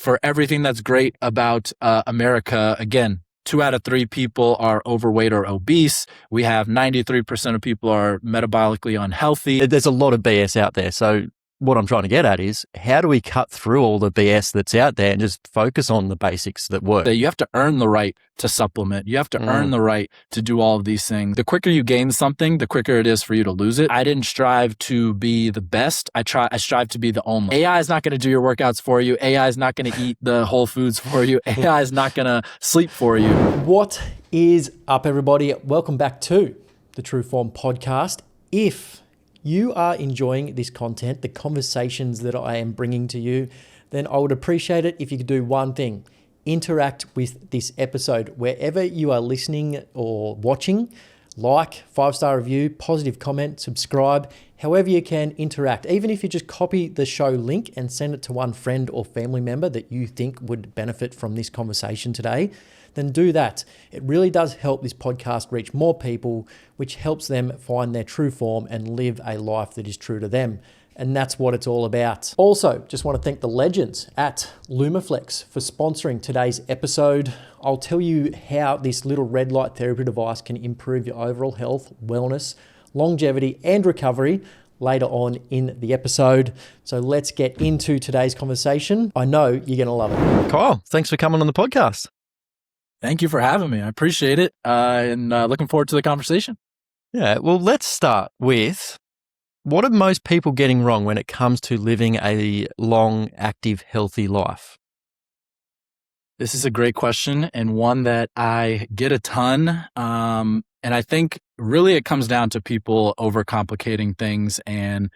for everything that's great about America, again, 2 out of 3 people are overweight or obese. We have 93% of people are metabolically unhealthy. There's a lot of BS out there. So what I'm trying to get at is, how do we cut through all the BS that's out there and just focus on the basics that work? You have to earn the right to supplement. You have to earn the right to do all of these things. The quicker you gain something, the quicker it is for you to lose it. I didn't strive to be the best. I strive to be the only. AI is not going to do your workouts for you. AI is not going to eat the whole foods for you. AI is not going to sleep for you. What is up, everybody? Welcome back to the True Form podcast. If you are enjoying this content, the conversations that I am bringing to you, then I would appreciate it if you could do one thing: interact with this episode wherever you are listening or watching. Like, 5-star review, positive comment, subscribe, however you can interact. Even if you just copy the show link and send it to one friend or family member that you think would benefit from this conversation today, then do that. It really does help this podcast reach more people, which helps them find their true form and live a life that is true to them. And that's what it's all about. Also, just want to thank the legends at Lumaflex for sponsoring today's episode. I'll tell you how this little red light therapy device can improve your overall health, wellness, longevity, and recovery later on in the episode. So let's get into today's conversation. I know you're going to love it. Kyle, thanks for coming on the podcast. Thank you for having me. I appreciate it. And looking forward to the conversation. Yeah, well, let's start with, what are most people getting wrong when it comes to living a long, active, healthy life? This is a great question, and one that I get a ton. And I think really it comes down to people overcomplicating things, and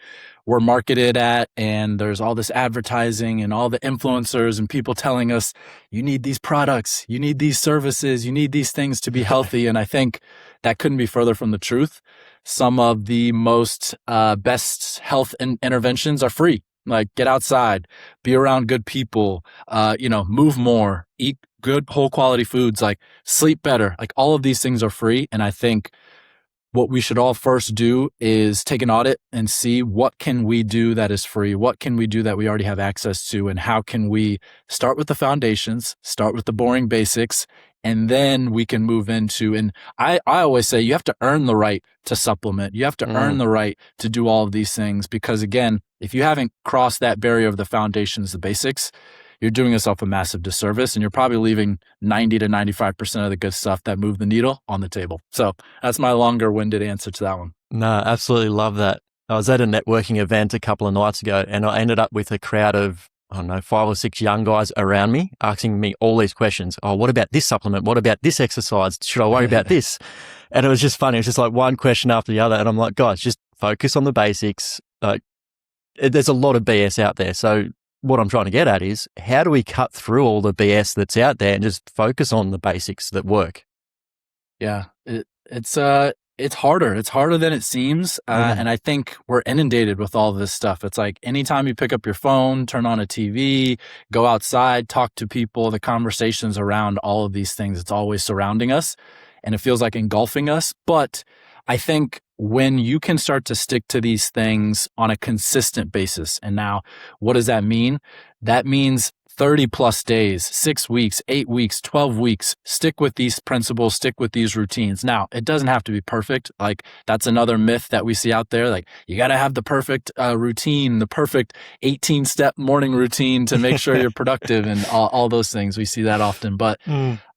we're marketed at, and there's all this advertising and all the influencers and people telling us, you need these products, you need these services, you need these things to be healthy. And I think that couldn't be further from the truth. Some of the most best health interventions are free. Like, get outside, be around good people, move more, eat good whole quality foods, like sleep better. Like, all of these things are free. And I think what we should all first do is take an audit and see, what can we do that is free? What can we do that we already have access to? And how can we start with the foundations, start with the boring basics, and then we can move into, and I always say, you have to earn the right to supplement. You have to earn the right to do all of these things, because again, if you haven't crossed that barrier of the foundations, the basics, you're doing yourself a massive disservice, and you're probably leaving 90 to 95% of the good stuff that move the needle on the table. So that's my longer-winded answer to that one. No, absolutely love that. I was at a networking event a couple of nights ago, and I ended up with a crowd of, 5 or 6 young guys around me asking me all these questions. Oh, what about this supplement? What about this exercise? Should I worry about this? And it was just funny. It was just like one question after the other. And I'm like, guys, just focus on the basics. There's a lot of BS out there. So what I'm trying to get at is, how do we cut through all the BS that's out there and just focus on the basics that work? Yeah, it's harder. It's harder than it seems. And I think we're inundated with all this stuff. It's like, anytime you pick up your phone, turn on a TV, go outside, talk to people, the conversations around all of these things, it's always surrounding us, and it feels like engulfing us. But I think when you can start to stick to these things on a consistent basis, and now what does that mean? That means 30 plus days, 6 weeks, 8 weeks, 12 weeks, stick with these principles, stick with these routines. Now, it doesn't have to be perfect. Like, that's another myth that we see out there. Like, you got to have the perfect routine, the perfect 18-step morning routine to make sure you're productive, and all those things. We see that often. But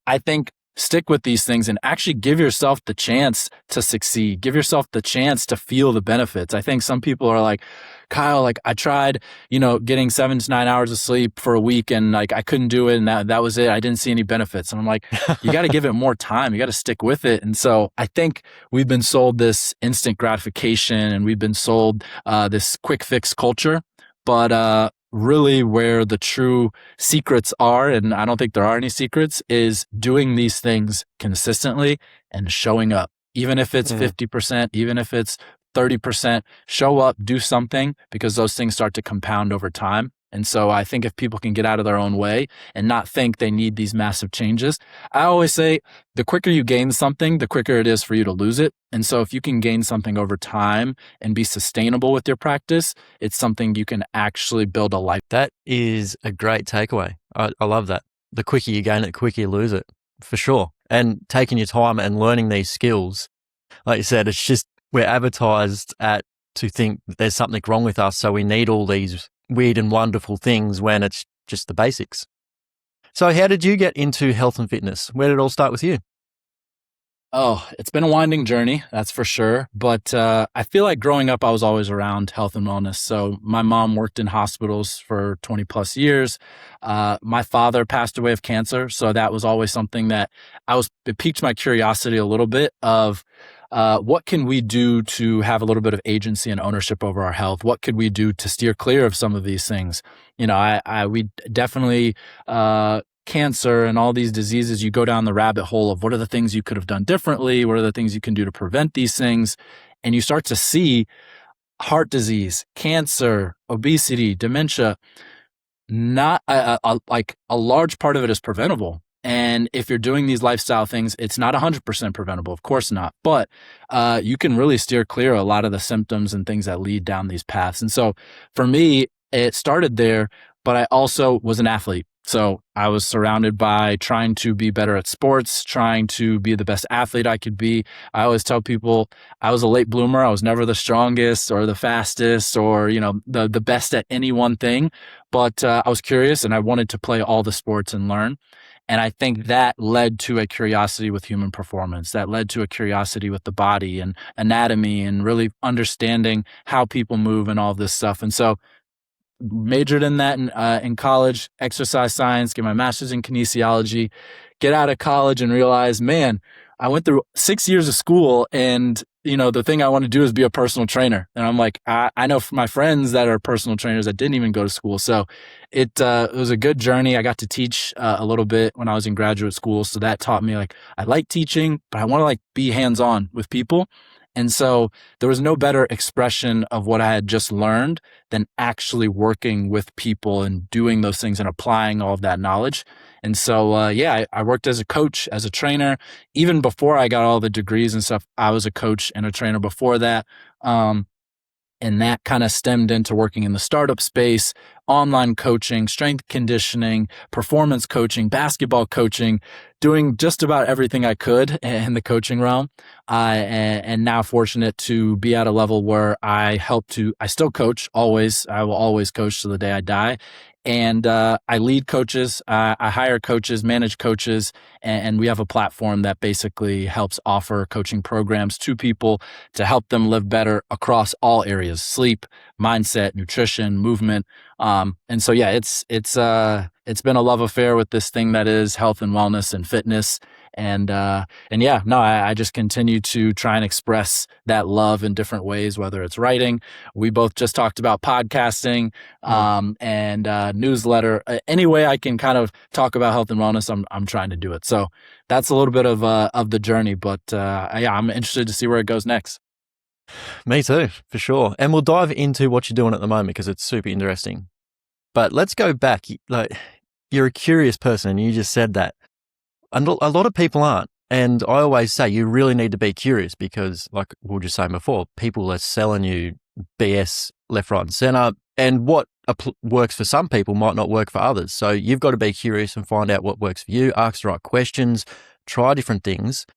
I think stick with these things and actually give yourself the chance to succeed. Give yourself the chance to feel the benefits. I think some people are like, Kyle, like, I tried, getting 7 to 9 hours of sleep for a week, and like, I couldn't do it. And that was it. I didn't see any benefits. And I'm like, you got to give it more time. You got to stick with it. And so I think we've been sold this instant gratification, and we've been sold this quick fix culture. But really, where the true secrets are, and I don't think there are any secrets, is doing these things consistently and showing up. Even if it's 50%, even if it's 30%, show up, do something, because those things start to compound over time. And so I think if people can get out of their own way and not think they need these massive changes, I always say, the quicker you gain something, the quicker it is for you to lose it. And so if you can gain something over time and be sustainable with your practice, it's something you can actually build a life. That is a great takeaway. I love that. The quicker you gain it, the quicker you lose it, for sure. And taking your time and learning these skills, like you said, it's just we're advertised at to think that there's something wrong with us, so we need all these weird and wonderful things when it's just the basics. So how did you get into health and fitness? Where did it all start with you? Oh, it's been a winding journey, that's for sure. But I feel like growing up, I was always around health and wellness. So my mom worked in hospitals for 20 plus years. My father passed away of cancer. So that was always something that it piqued my curiosity a little bit of what can we do to have a little bit of agency and ownership over our health? What could we do to steer clear of some of these things? You know, we definitely, cancer and all these diseases, you go down the rabbit hole of what are the things you could have done differently? What are the things you can do to prevent these things? And you start to see heart disease, cancer, obesity, dementia, not like a large part of it is preventable. And if you're doing these lifestyle things, it's not 100% preventable. Of course not. But you can really steer clear a lot of the symptoms and things that lead down these paths. And so for me, it started there, but I also was an athlete. So I was surrounded by trying to be better at sports, trying to be the best athlete I could be. I always tell people I was a late bloomer. I was never the strongest or the fastest or, the best at any one thing. But I was curious and I wanted to play all the sports and learn. And I think that led to a curiosity with human performance. That led to a curiosity with the body and anatomy and really understanding how people move and all of this stuff. And so majored in that in college, exercise science, get my master's in kinesiology, get out of college and realize, man, I went through 6 years of school and, the thing I want to do is be a personal trainer. And I'm like, I know from my friends that are personal trainers that didn't even go to school. So it was a good journey. I got to teach a little bit when I was in graduate school. So that taught me I like teaching, but I want to be hands-on with people. And so there was no better expression of what I had just learned than actually working with people and doing those things and applying all of that knowledge. And so, I worked as a coach, as a trainer. Even before I got all the degrees and stuff, I was a coach and a trainer before that. And that kind of stemmed into working in the startup space, online coaching, strength conditioning, performance coaching, basketball coaching, doing just about everything I could in the coaching realm. And now fortunate to be at a level where I still coach always. I will always coach to the day I die. And I lead coaches, I hire coaches, manage coaches, and we have a platform that basically helps offer coaching programs to people to help them live better across all areas: sleep, mindset, nutrition, movement. And so, it's been a love affair with this thing that is health and wellness and fitness. I just continue to try and express that love in different ways, whether it's writing. We both just talked about podcasting, and newsletter. Any way I can kind of talk about health and wellness, I'm trying to do it. So that's a little bit of the journey, but I'm interested to see where it goes next. Me too, for sure. And we'll dive into what you're doing at the moment because it's super interesting. But let's go back. You're a curious person, and you just said that. And a lot of people aren't. And I always say you really need to be curious because, like we were just saying before, people are selling you BS left, right, and center. And what works for some people might not work for others. So you've got to be curious and find out what works for you, ask the right questions, try different things.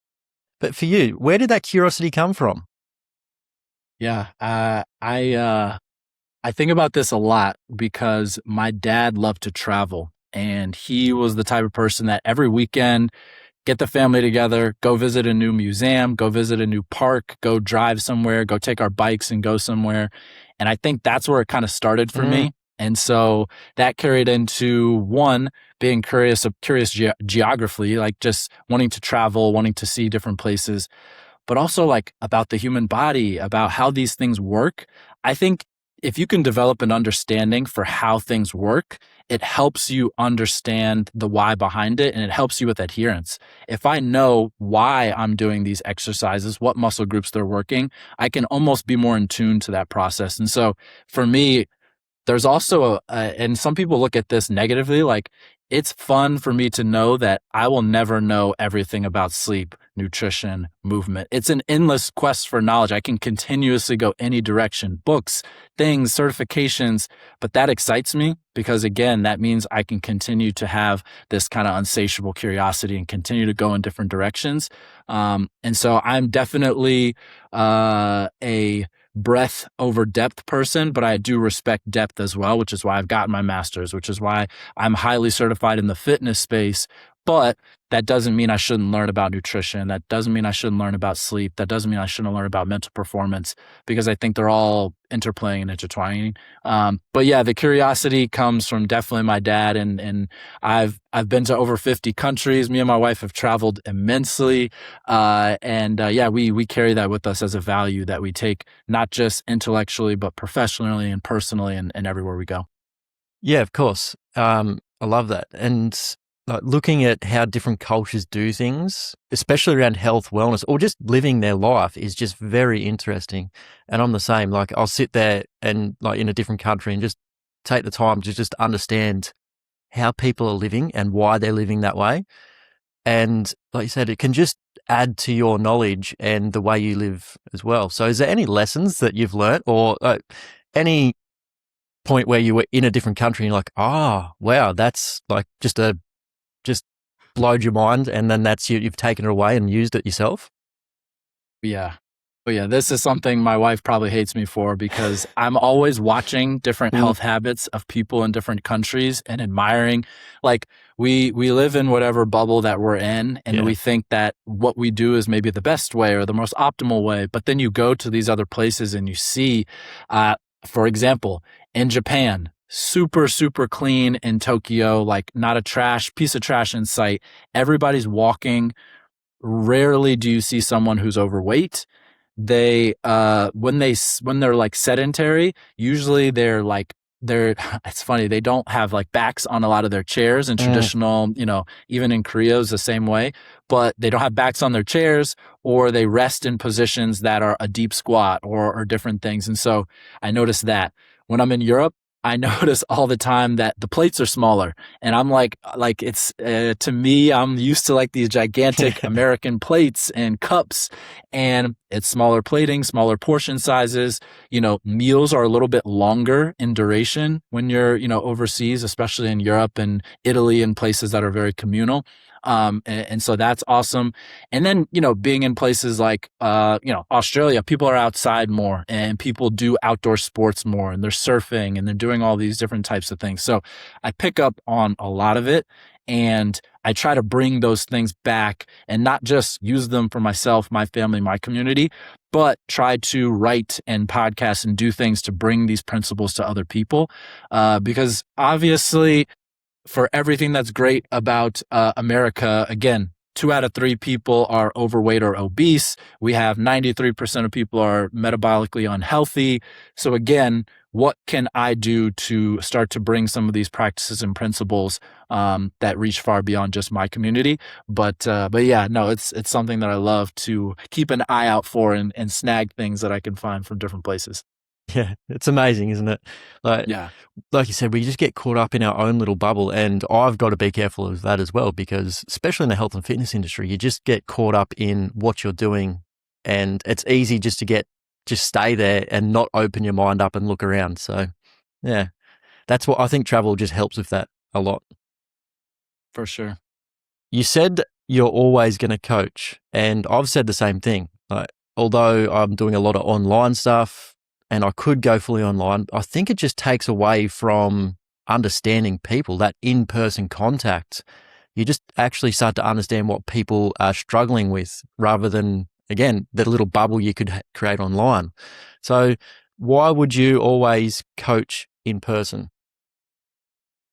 But for you, where did that curiosity come from? Yeah, I think about this a lot because my dad loved to travel. And he was the type of person that every weekend, get the family together, go visit a new museum, go visit a new park, go drive somewhere, go take our bikes and go somewhere. And I think that's where it kind of started for me. And so that carried into one, being curious geographically, like just wanting to travel, wanting to see different places, but also about the human body, about how these things work. I think if you can develop an understanding for how things work, it helps you understand the why behind it, and it helps you with adherence. If I know why I'm doing these exercises, what muscle groups they're working, I can almost be more in tune to that process. And so for me, there's also and some people look at this negatively, like it's fun for me to know that I will never know everything about sleep, nutrition, movement. It's an endless quest for knowledge. I can continuously go any direction, books, things, certifications, but that excites me because, again, that means I can continue to have this kind of insatiable curiosity and continue to go in different directions. And so I'm definitely a breadth over depth person, but I do respect depth as well, which is why I've gotten my master's, which is why I'm highly certified in the fitness space. But that doesn't mean I shouldn't learn about nutrition. That doesn't mean I shouldn't learn about sleep. That doesn't mean I shouldn't learn about mental performance, because I think they're all interplaying and intertwining. But yeah, the curiosity comes from definitely my dad, and I've been to over 50 countries. Me and my wife have traveled immensely, and yeah, we carry that with us as a value that we take not just intellectually but professionally and personally, and everywhere we go. Yeah, of course. I love that. And like looking at how different cultures do things, especially around health, wellness, or just living their life, is just very interesting. And I'm the same. Like I'll sit there and like in a different country and just take the time to just understand how people are living and why they're living that way. And like you said, it can just add to your knowledge and the way you live as well. So is there any lessons that you've learnt, or any point where you were in a different country and you're like, oh, wow, that's like just blowed your mind, and then you've taken it away and used it yourself? Yeah. Oh yeah, this is something my wife probably hates me for, because I'm always watching different health habits of people in different countries and admiring. Like we live in whatever bubble that we're in, and we think that what we do is maybe the best way or the most optimal way. But then you go to these other places and you see, for example, in Japan, super, super clean. In Tokyo, like not a piece of trash in sight. Everybody's walking. Rarely do you see someone who's overweight. They when they're like sedentary, usually it's funny, they don't have like backs on a lot of their chairs in traditional, even in Korea is the same way, but they don't have backs on their chairs, or they rest in positions that are a deep squat or different things. And so I noticed that when I'm in Europe, I notice all the time that the plates are smaller, and I'm like it's to me, I'm used to like these gigantic American plates and cups, and it's smaller plating, smaller portion sizes. Meals are a little bit longer in duration when you're, overseas, especially in Europe and Italy and places that are very communal. And so that's awesome. And then, being in places like, Australia, people are outside more, and people do outdoor sports more, and they're surfing and they're doing all these different types of things. So I pick up on a lot of it, and I try to bring those things back and not just use them for myself, my family, my community, but try to write and podcast and do things to bring these principles to other people. Because obviously, for everything that's great about America, again, 2 out of 3 people are overweight or obese. We have 93% of people are metabolically unhealthy. So again, what can I do to start to bring some of these practices and principles that reach far beyond just my community? But yeah, no, it's something that I love to keep an eye out for and snag things that I can find from different places. Yeah, it's amazing, isn't it? Like you said, we just get caught up in our own little bubble, and I've got to be careful of that as well, because especially in the health and fitness industry, you just get caught up in what you're doing, and it's easy just to stay there and not open your mind up and look around. So yeah, that's what I think travel just helps with that a lot. For sure. You said you're always going to coach, and I've said the same thing. Like, although I'm doing a lot of online stuff, and I could go fully online, I think it just takes away from understanding people, that in-person contact. You just actually start to understand what people are struggling with, rather than, again, the little bubble you could create online. So why would you always coach in person?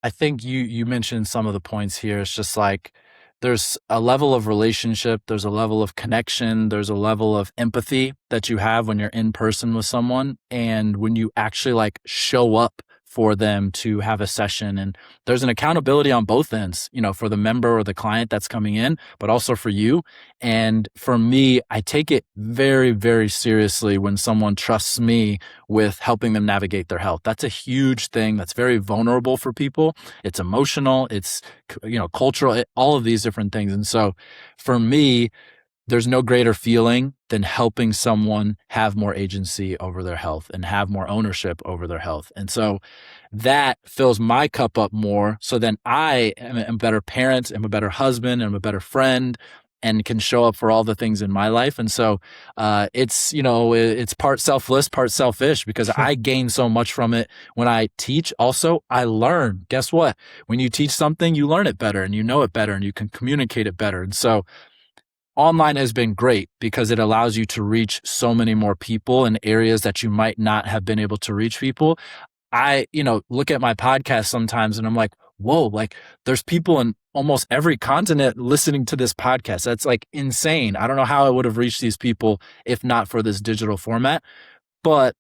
I think you mentioned some of the points here. It's just like there's a level of relationship, there's a level of connection, there's a level of empathy that you have when you're in person with someone. And when you actually like show up for them to have a session. And there's an accountability on both ends, for the member or the client that's coming in, but also for you. And for me, I take it very, very seriously when someone trusts me with helping them navigate their health. That's a huge thing. That's very vulnerable for people. It's emotional. It's, cultural, all of these different things. And so for me, there's no greater feeling than helping someone have more agency over their health and have more ownership over their health. And so that fills my cup up more. So then I am a better parent, I'm a better husband, I'm a better friend, and can show up for all the things in my life. And so it's part selfless, part selfish, because I gain so much from it when I teach. Also, I learn. Guess what? When you teach something, you learn it better and you know it better and you can communicate it better. And so online has been great because it allows you to reach so many more people in areas that you might not have been able to reach people. I, look at my podcast sometimes and I'm like, whoa, like there's people in almost every continent listening to this podcast. That's like insane. I don't know how I would have reached these people if not for this digital format. But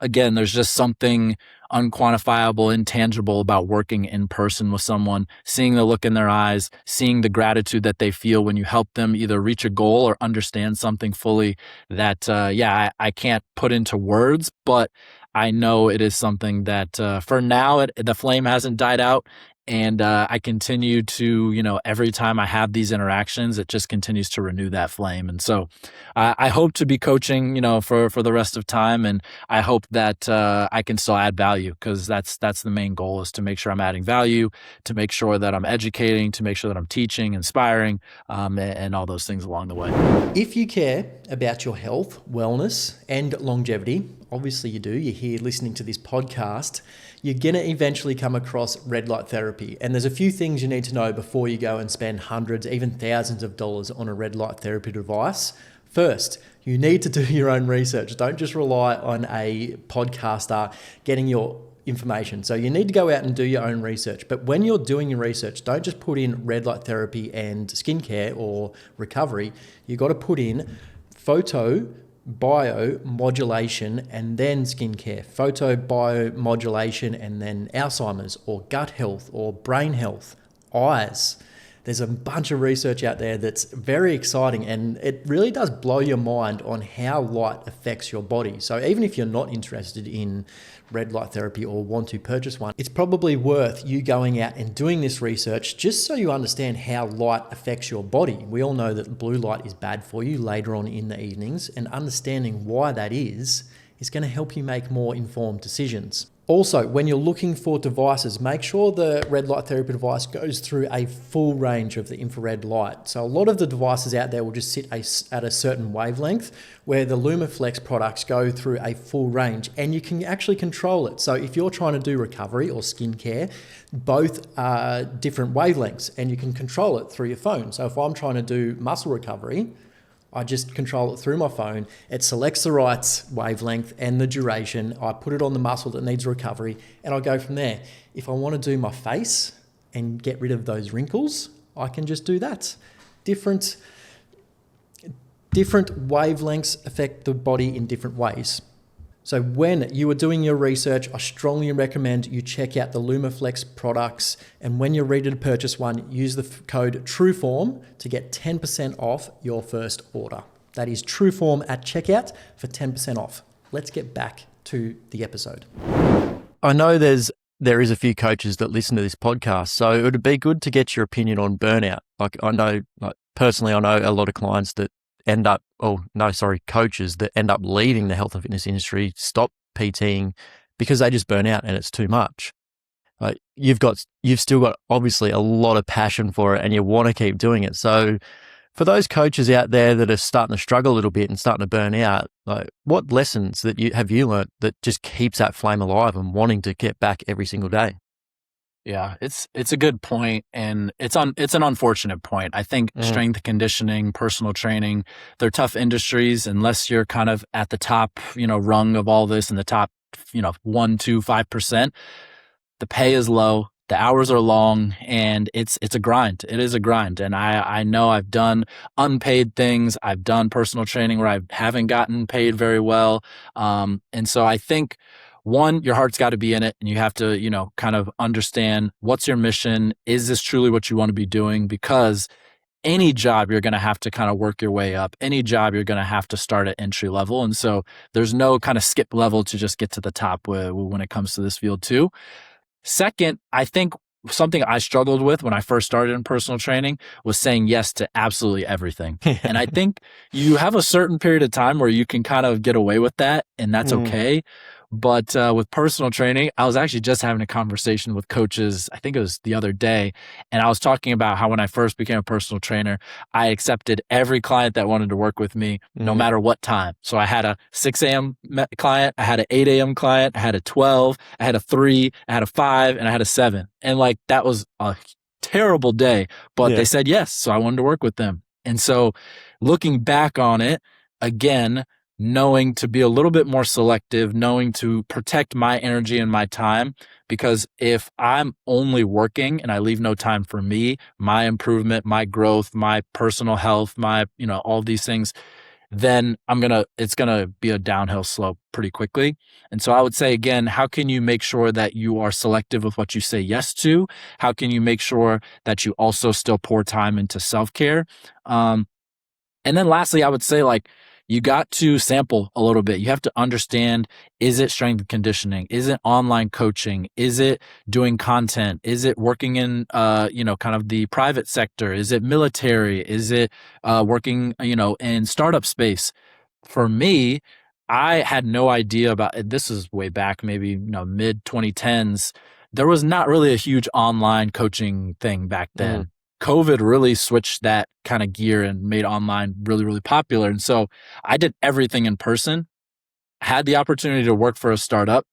again, there's just something unquantifiable, intangible about working in person with someone, seeing the look in their eyes, seeing the gratitude that they feel when you help them either reach a goal or understand something fully that, I can't put into words, but I know it is something that for now, the flame hasn't died out. And I continue to, every time I have these interactions, it just continues to renew that flame. And so I hope to be coaching, for the rest of time. And I hope that I can still add value, because that's the main goal, is to make sure I'm adding value, to make sure that I'm educating, to make sure that I'm teaching, inspiring, and all those things along the way. If you care about your health, wellness, and longevity, obviously you do, you're here listening to this podcast, you're going to eventually come across red light therapy. And there's a few things you need to know before you go and spend hundreds, even thousands of dollars on a red light therapy device. First, you need to do your own research. Don't just rely on a podcaster getting your information. So you need to go out and do your own research. But when you're doing your research, don't just put in red light therapy and skincare or recovery. You've got to put in photo biomodulation and then skincare, photo biomodulation and then Alzheimer's or gut health or brain health, eyes. There's a bunch of research out there that's very exciting, and it really does blow your mind on how light affects your body. So even if you're not interested in red light therapy or want to purchase one, it's probably worth you going out and doing this research just so you understand how light affects your body. We all know that blue light is bad for you later on in the evenings, and understanding why that is going to help you make more informed decisions. Also, when you're looking for devices, make sure the red light therapy device goes through a full range of the infrared light. So a lot of the devices out there will just sit at a certain wavelength, where the LumaFlex products go through a full range, and you can actually control it. So if you're trying to do recovery or skincare, both are different wavelengths, and you can control it through your phone. So if I'm trying to do muscle recovery, I just control it through my phone. It selects the right wavelength and the duration. I put it on the muscle that needs recovery, and I go from there. If I want to do my face and get rid of those wrinkles, I can just do that. Different wavelengths affect the body in different ways. So when you are doing your research, I strongly recommend you check out the LumaFlex products. And when you're ready to purchase one, use the code TRUEFORM to get 10% off your first order. That is TRUEFORM at checkout for 10% off. Let's get back to the episode. I know there is a few coaches that listen to this podcast, so it would be good to get your opinion on burnout. Personally, I know a lot of clients that coaches that end up leaving the health and fitness industry, stop PTing because they just burn out and it's too much. You've still got obviously a lot of passion for it and you want to keep doing it. So for those coaches out there that are starting to struggle a little bit and starting to burn out, what lessons that you learned that just keeps that flame alive and wanting to get back every single day? Yeah, it's a good point, and it's an unfortunate point. I think strength conditioning, personal training, they're tough industries unless you're kind of at the top, rung of all this, in the top, 1, 2, 5%. The pay is low, the hours are long, and it's a grind. It is a grind. And I know I've done unpaid things. I've done personal training where I haven't gotten paid very well. And so I think one, your heart's got to be in it, and you have to, kind of understand what's your mission. Is this truly what you want to be doing? Because any job, you're going to have to kind of work your way up. Any job, you're going to have to start at entry level. And so there's no kind of skip level to just get to the top when it comes to this field too. Second, I think something I struggled with when I first started in personal training was saying yes to absolutely everything. And I think you have a certain period of time where you can kind of get away with that, and that's okay. But with personal training, I was actually just having a conversation with coaches, I think it was the other day, and I was talking about how when I first became a personal trainer, I accepted every client that wanted to work with me, no matter what time. So I had a 6 a.m. client, I had an 8 a.m. client, I had a 12, I had a 3, I had a 5, and I had a 7. And like, that was a terrible day, but they said yes, so I wanted to work with them. And so looking back on it, again, knowing to be a little bit more selective, knowing to protect my energy and my time, because if I'm only working and I leave no time for me, my improvement, my growth, my personal health, my, all these things, then it's going to be a downhill slope pretty quickly. And so I would say, again, how can you make sure that you are selective with what you say yes to? How can you make sure that you also still pour time into self-care? And then lastly, I would say, like, you got to sample a little bit. You have to understand, is it strength and conditioning? Is it online coaching? Is it doing content? Is it working in, kind of the private sector? Is it military? Is it working, in startup space? For me, I had no idea about it. This is way back, maybe, mid 2010s. There was not really a huge online coaching thing back then. COVID really switched that kind of gear and made online really, really popular. And so I did everything in person, had the opportunity to work for a startup.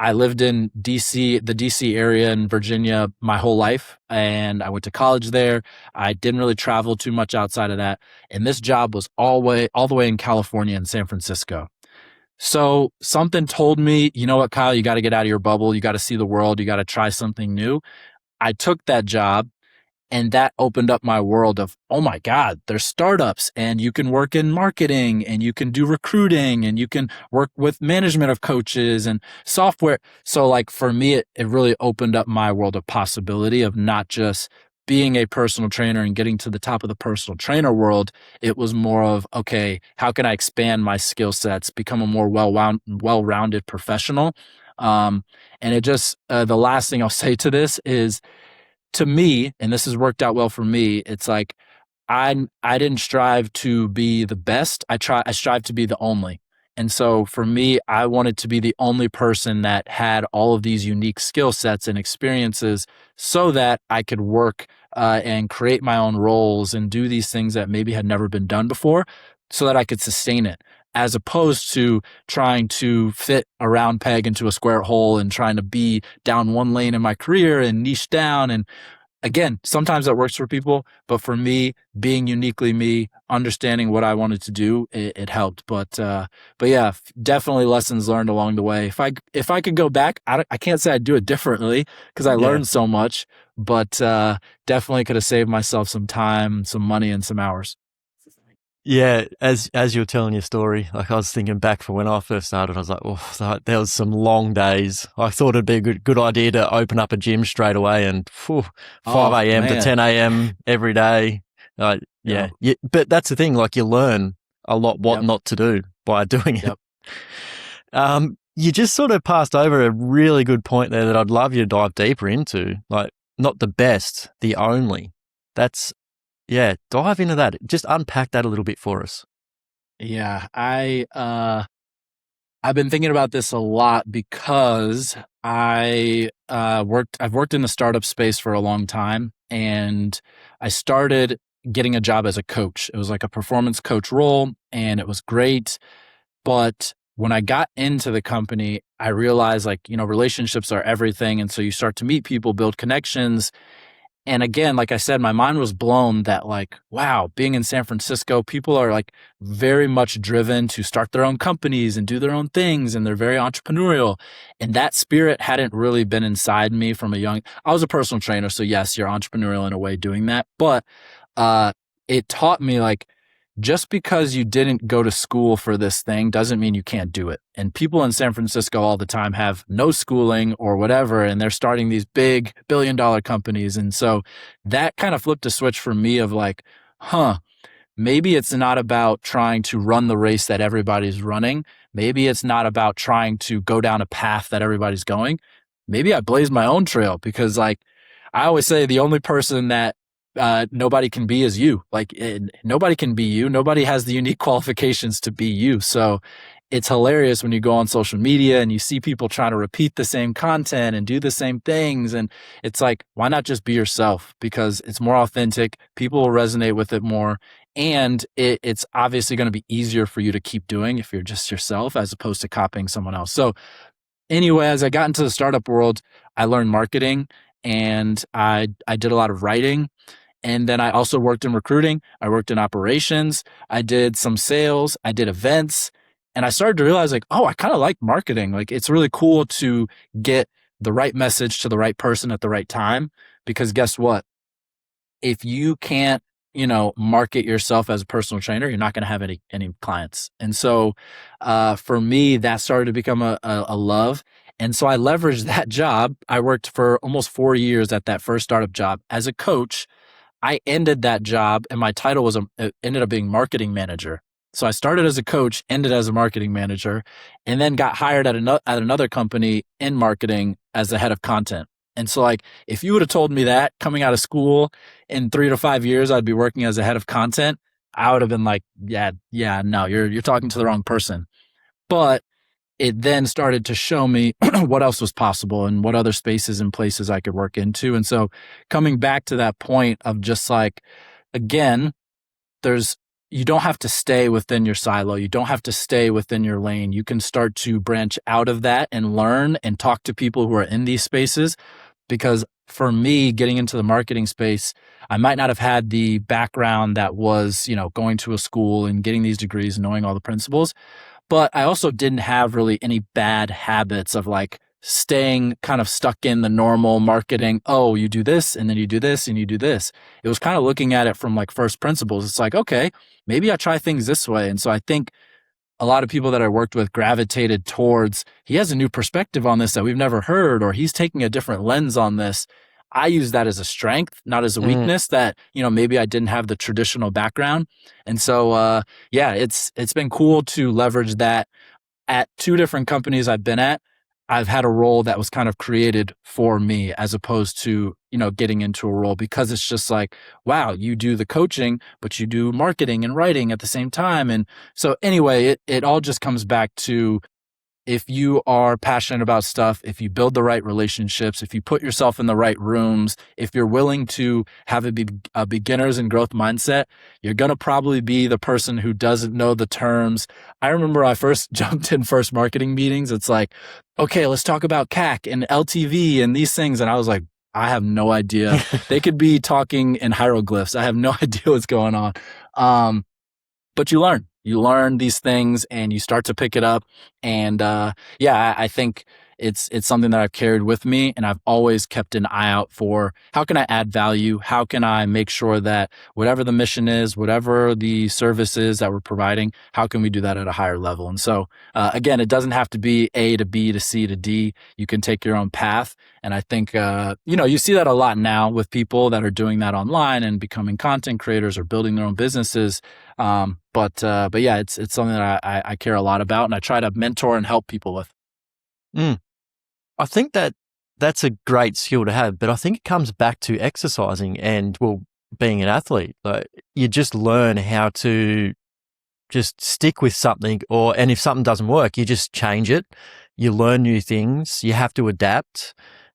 I lived in DC, the DC area in Virginia my whole life, and I went to college there. I didn't really travel too much outside of that. And this job was all the way in California and San Francisco. So something told me, you know what, Kyle, you got to get out of your bubble. You got to see the world. You got to try something new. I took that job. And that opened up my world of, oh my God, there's startups, and you can work in marketing, and you can do recruiting, and you can work with management of coaches and software. So like for me, it really opened up my world of possibility of not just being a personal trainer and getting to the top of the personal trainer world. It was more of, okay, how can I expand my skill sets, become a more well-rounded professional? And it just, the last thing I'll say to this is, to me, and this has worked out well for me, it's like I didn't strive to be the best. I strive to be the only. And so for me, I wanted to be the only person that had all of these unique skill sets and experiences so that I could work and create my own roles and do these things that maybe had never been done before so that I could sustain it, as opposed to trying to fit a round peg into a square hole and trying to be down one lane in my career and niche down. And again, sometimes that works for people, but for me, being uniquely me, understanding what I wanted to do, it helped. But yeah, definitely lessons learned along the way. If I could go back, I can't say I'd do it differently because I learned so much, but definitely could have saved myself some time, some money, and some hours. Yeah, as you're telling your story, like I was thinking back for when I first started, I was like, oh, there was some long days. I thought it'd be a good idea to open up a gym straight away and 5 a.m. to 10 a.m. every day. Yeah. But that's the thing, like you learn a lot what not to do by doing it. You just sort of passed over a really good point there that I'd love you to dive deeper into, like not the best, the only. Dive into that. Just unpack that a little bit for us. Yeah, I've been thinking about this a lot because I've worked in the startup space for a long time, and I started getting a job as a coach. It was like a performance coach role, and it was great. But when I got into the company, I realized relationships are everything. And so you start to meet people, build connections. And again, like I said, my mind was blown that wow, being in San Francisco, people are very much driven to start their own companies and do their own things. And they're very entrepreneurial. And that spirit hadn't really been inside me from I was a personal trainer. So yes, you're entrepreneurial in a way doing that. But it taught me just because you didn't go to school for this thing doesn't mean you can't do it. And people in San Francisco all the time have no schooling or whatever, and they're starting these big billion-dollar companies. And so that kind of flipped a switch for me of like, maybe it's not about trying to run the race that everybody's running. Maybe it's not about trying to go down a path that everybody's going. Maybe I blazed my own trail, because like I always say, the only person that nobody can be is you. Like nobody can be you. Nobody has the unique qualifications to be you. So it's hilarious when you go on social media and you see people trying to repeat the same content and do the same things. And it's like, why not just be yourself? Because it's more authentic. People will resonate with it more. And it's obviously going to be easier for you to keep doing if you're just yourself, as opposed to copying someone else. So anyway, as I got into the startup world, I learned marketing, and I did a lot of writing. And then I also worked in recruiting. I worked in operations. I did some sales. I did events. And I started to realize like, oh, I kind of like marketing. Like it's really cool to get the right message to the right person at the right time. Because guess what? If you can't, market yourself as a personal trainer, you're not going to have any clients. And so for me, that started to become a love. And so I leveraged that job. I worked for almost 4 years at that first startup job as a coach. I ended that job, and my title was ended up being marketing manager. So I started as a coach, ended as a marketing manager, and then got hired at another company in marketing as the head of content. And so like, if you would have told me that coming out of school in 3 to 5 years, I'd be working as a head of content, I would have been like, yeah, no, you're talking to the wrong person. But it then started to show me what else was possible and what other spaces and places I could work into. And so coming back to that point of just like, again, you don't have to stay within your silo. You don't have to stay within your lane. You can start to branch out of that and learn and talk to people who are in these spaces. Because for me, getting into the marketing space, I might not have had the background that was, going to a school and getting these degrees and knowing all the principles. But I also didn't have really any bad habits of like staying kind of stuck in the normal marketing. Oh, you do this and then you do this and you do this. It was kind of looking at it from like first principles. It's like, okay, maybe I try things this way. And so I think a lot of people that I worked with gravitated towards, he has a new perspective on this that we've never heard, or he's taking a different lens on this. I use that as a strength, not as a weakness that, maybe I didn't have the traditional background. And so, it's been cool to leverage that. At 2 different companies I've been at, I've had a role that was kind of created for me, as opposed to, getting into a role, because it's just like, wow, you do the coaching, but you do marketing and writing at the same time. And so anyway, it all just comes back to, if you are passionate about stuff, if you build the right relationships, if you put yourself in the right rooms, if you're willing to have a beginner's and growth mindset, you're going to probably be the person who doesn't know the terms. I remember I first jumped in first marketing meetings. It's like, okay, let's talk about CAC and LTV and these things. And I was like, I have no idea. They could be talking in hieroglyphs. I have no idea what's going on. But you learn these things and you start to pick it up. And I think it's something that I've carried with me, and I've always kept an eye out for, how can I add value? How can I make sure that whatever the mission is, whatever the service is that we're providing, how can we do that at a higher level? And so again, it doesn't have to be A to B to C to D. You can take your own path. And I think, you see that a lot now with people that are doing that online and becoming content creators or building their own businesses. But yeah, it's something that I care a lot about, and I try to mentor and help people with. I think that's a great skill to have, but I think it comes back to exercising and, being an athlete. Like, you just learn how to just stick with something, and if something doesn't work, you just change it. You learn new things. You have to adapt.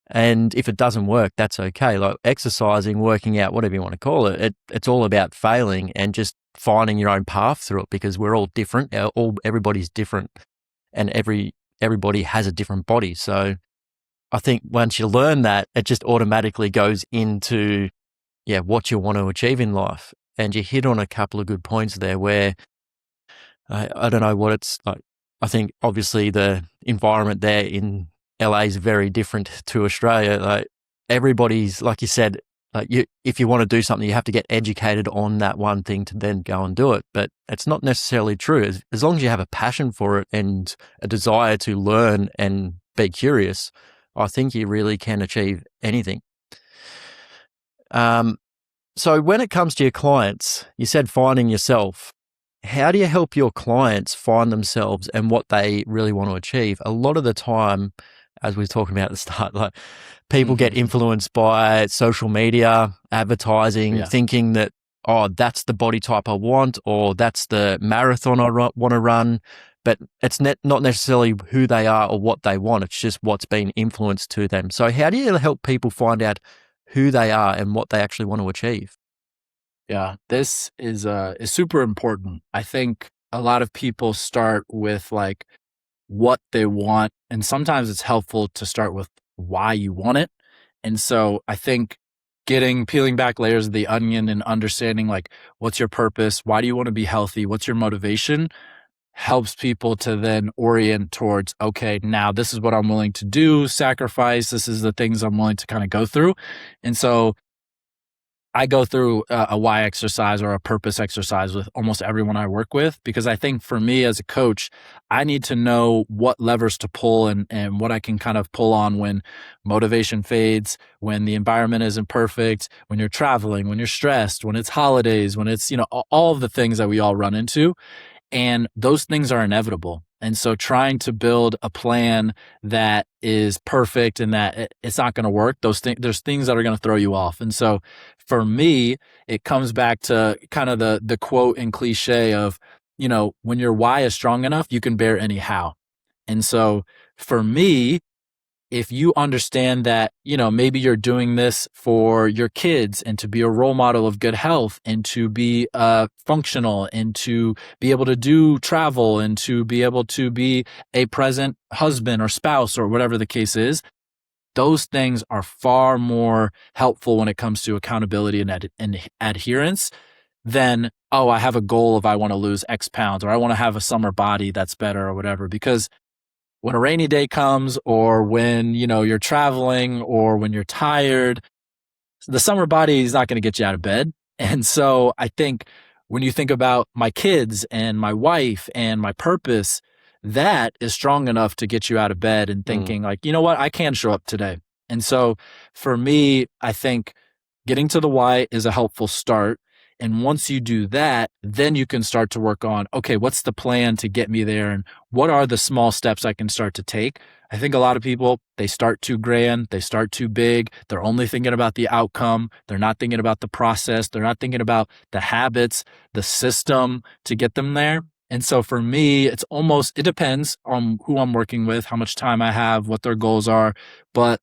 And if it doesn't work, that's okay. Like exercising, working out, whatever you want to call it, it's all about failing and just finding your own path through it, because we're all different. Everybody's different, and everybody has a different body. So I think once you learn that, it just automatically goes into, what you want to achieve in life. And you hit on a couple of good points there where I don't know what it's like. I think obviously the environment there in LA is very different to Australia. Like, everybody's, like you said, if you want to do something, you have to get educated on that one thing to then go and do it. But it's not necessarily true. As long as you have a passion for it and a desire to learn and be curious, I think you really can achieve anything. So when it comes to your clients, you said finding yourself. How do you help your clients find themselves and what they really want to achieve? A lot of the time, as we were talking about at the start, like people get influenced by social media, advertising, thinking that, oh, that's the body type I want, or that's the marathon I want to run. But it's not necessarily who they are or what they want. It's just what's been influenced to them. So how do you help people find out who they are and what they actually want to achieve? Yeah, this is super important. I think a lot of people start with like what they want, and sometimes it's helpful to start with why you want it. And so I think peeling back layers of the onion and understanding like what's your purpose, why do you want to be healthy, what's your motivation, helps people to then orient towards, okay, now this is what I'm willing to do, sacrifice, this is the things I'm willing to kind of go through. And so I go through a why exercise or a purpose exercise with almost everyone I work with, because I think for me as a coach, I need to know what levers to pull and what I can kind of pull on when motivation fades, when the environment isn't perfect, when you're traveling, when you're stressed, when it's holidays, when it's, all of the things that we all run into. And those things are inevitable. And so trying to build a plan that is perfect and that it's not going to work, there's things that are going to throw you off. And so for me, it comes back to kind of the quote and cliche of, when your why is strong enough, you can bear any how. And so for me, if you understand that, maybe you're doing this for your kids and to be a role model of good health and to be functional and to be able to do travel and to be able to be a present husband or spouse or whatever the case is, those things are far more helpful when it comes to accountability and adherence than, oh, I have a goal of I want to lose X pounds or I want to have a summer body that's better or whatever. Because when a rainy day comes or when, you're traveling or when you're tired, the summer body is not going to get you out of bed. And so I think when you think about my kids and my wife and my purpose, that is strong enough to get you out of bed and thinking like, you know what, I can show up today. And so for me, I think getting to the why is a helpful start. And once you do that, then you can start to work on, okay, what's the plan to get me there? And what are the small steps I can start to take? I think a lot of people, they start too grand, they start too big. They're only thinking about the outcome. They're not thinking about the process. They're not thinking about the habits, the system to get them there. And so for me, it depends on who I'm working with, how much time I have, what their goals are. But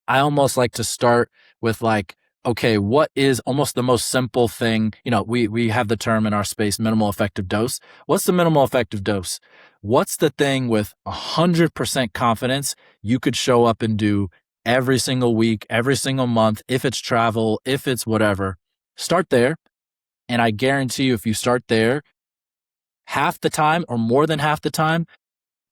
I almost like to start with like, okay, what is almost the most simple thing? We have the term in our space, minimal effective dose. What's the minimal effective dose? What's the thing with 100% confidence you could show up and do every single week, every single month, if it's travel, if it's whatever? Start there. And I guarantee you, if you start there, half the time or more than half the time,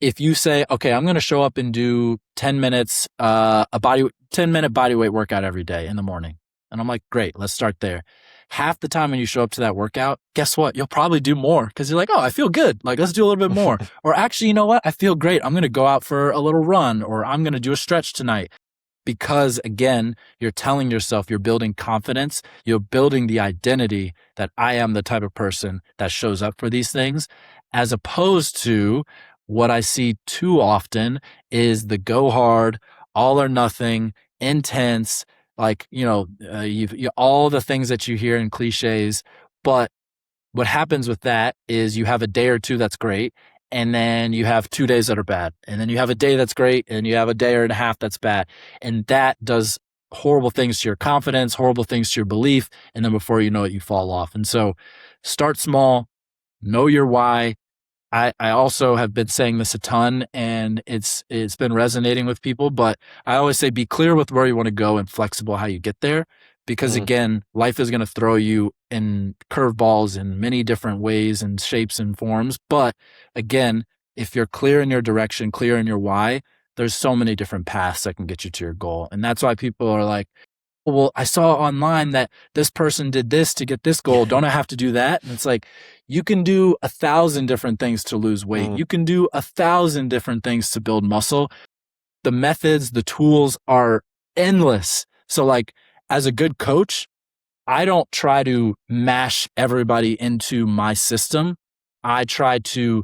if you say, okay, I'm going to show up and do 10 minutes, 10-minute body weight workout every day in the morning. And I'm like, great, let's start there. Half the time when you show up to that workout, guess what? You'll probably do more because you're like, oh, I feel good. Like, let's do a little bit more. Or actually, you know what? I feel great. I'm going to go out for a little run or I'm going to do a stretch tonight. Because again, you're telling yourself, you're building confidence, you're building the identity that I am the type of person that shows up for these things, as opposed to what I see too often is the go hard, all or nothing, intense, like, all the things that you hear in cliches. But what happens with that is you have a day or two that's great, and then you have 2 days that are bad. And then you have a day that's great, and you have a day and a half that's bad. And that does horrible things to your confidence, horrible things to your belief. And then before you know it, you fall off. And so start small, know your why. I also have been saying this a ton and it's been resonating with people, but I always say be clear with where you want to go and flexible how you get there. Because again, life is going to throw you in curveballs in many different ways and shapes and forms. But again, if you're clear in your direction, clear in your why, there's so many different paths that can get you to your goal. And that's why people are like, well, I saw online that this person did this to get this goal. Don't I have to do that? And it's like, you can do 1,000 different things to lose weight. You can do 1,000 different things to build muscle. The methods, the tools are endless. So like, as a good coach, I don't try to mash everybody into my system. I try to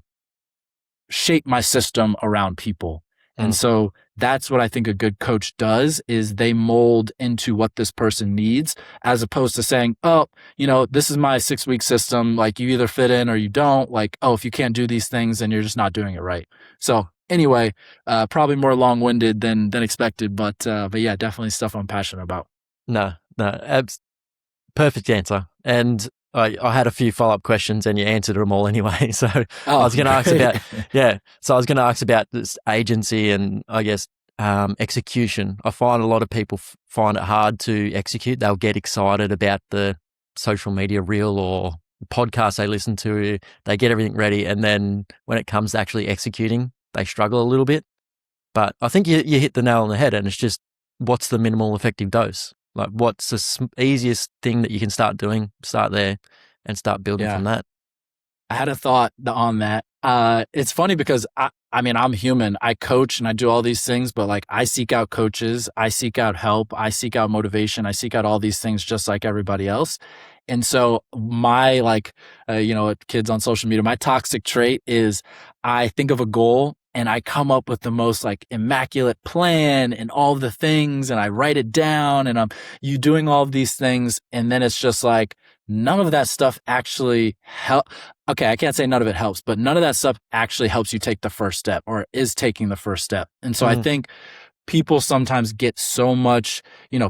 shape my system around people. And so that's what I think a good coach does, is they mold into what this person needs, as opposed to saying, oh, this is my 6-week system. Like, you either fit in or you don't. Like, oh, if you can't do these things, then you're just not doing it right. So anyway, probably more long-winded than expected, but yeah, definitely stuff I'm passionate about. No, perfect answer. And I had a few follow-up questions and you answered them all anyway. So I was going to ask about, So I was going to ask about this agency and I guess execution. I find a lot of people find it hard to execute. They'll get excited about the social media reel or podcast they listen to. They get everything ready. And then when it comes to actually executing, they struggle a little bit. But I think you hit the nail on the head, and it's just, what's the minimal effective dose? Like, what's the easiest thing that you can start doing? Start there and start building from that. I had a thought on that. It's funny because I'm human. I coach and I do all these things, but like, I seek out coaches, I seek out help, I seek out motivation, I seek out all these things just like everybody else. And so my kids on social media, my toxic trait is I think of a goal and I come up with the most like immaculate plan and all the things, and I write it down, and you doing all of these things. And then it's just like, none of that stuff actually help. Okay, I can't say none of it helps, but none of that stuff actually helps you take the first step, or is taking the first step. And so I think people sometimes get so much,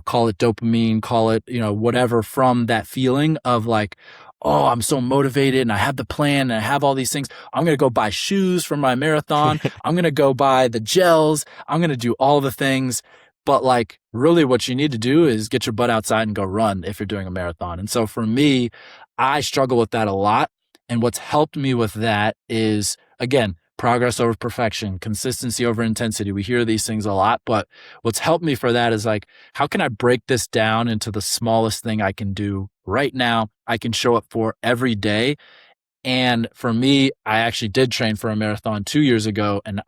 call it dopamine, call it, whatever, from that feeling of like, oh, I'm so motivated and I have the plan and I have all these things. I'm going to go buy shoes for my marathon. I'm going to go buy the gels. I'm going to do all the things. But like, really what you need to do is get your butt outside and go run if you're doing a marathon. And so for me, I struggle with that a lot. And what's helped me with that is, again, progress over perfection, consistency over intensity. We hear these things a lot, but what's helped me for that is like, how can I break this down into the smallest thing I can do right now? I can show up for every day. And for me, I actually did train for a marathon 2 years ago, and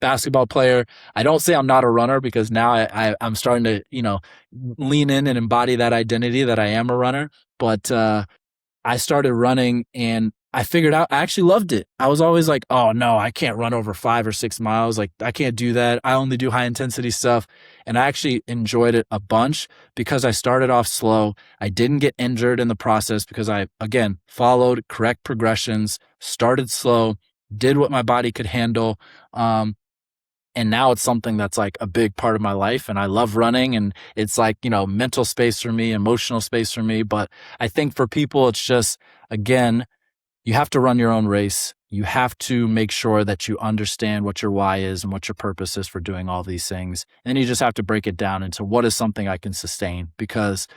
basketball player. I don't say I'm not a runner, because now I'm starting to, lean in and embody that identity that I am a runner. But I started running and I figured out I actually loved it. I was always like, oh no, I can't run over 5 or 6 miles. Like, I can't do that. I only do high intensity stuff. And I actually enjoyed it a bunch because I started off slow. I didn't get injured in the process because I, again, followed correct progressions, started slow, did what my body could handle. And now it's something that's like a big part of my life, and I love running, and it's like, mental space for me, emotional space for me. But I think for people, it's just, again, you have to run your own race. You have to make sure that you understand what your why is and what your purpose is for doing all these things. And you just have to break it down into what is something I can sustain, because,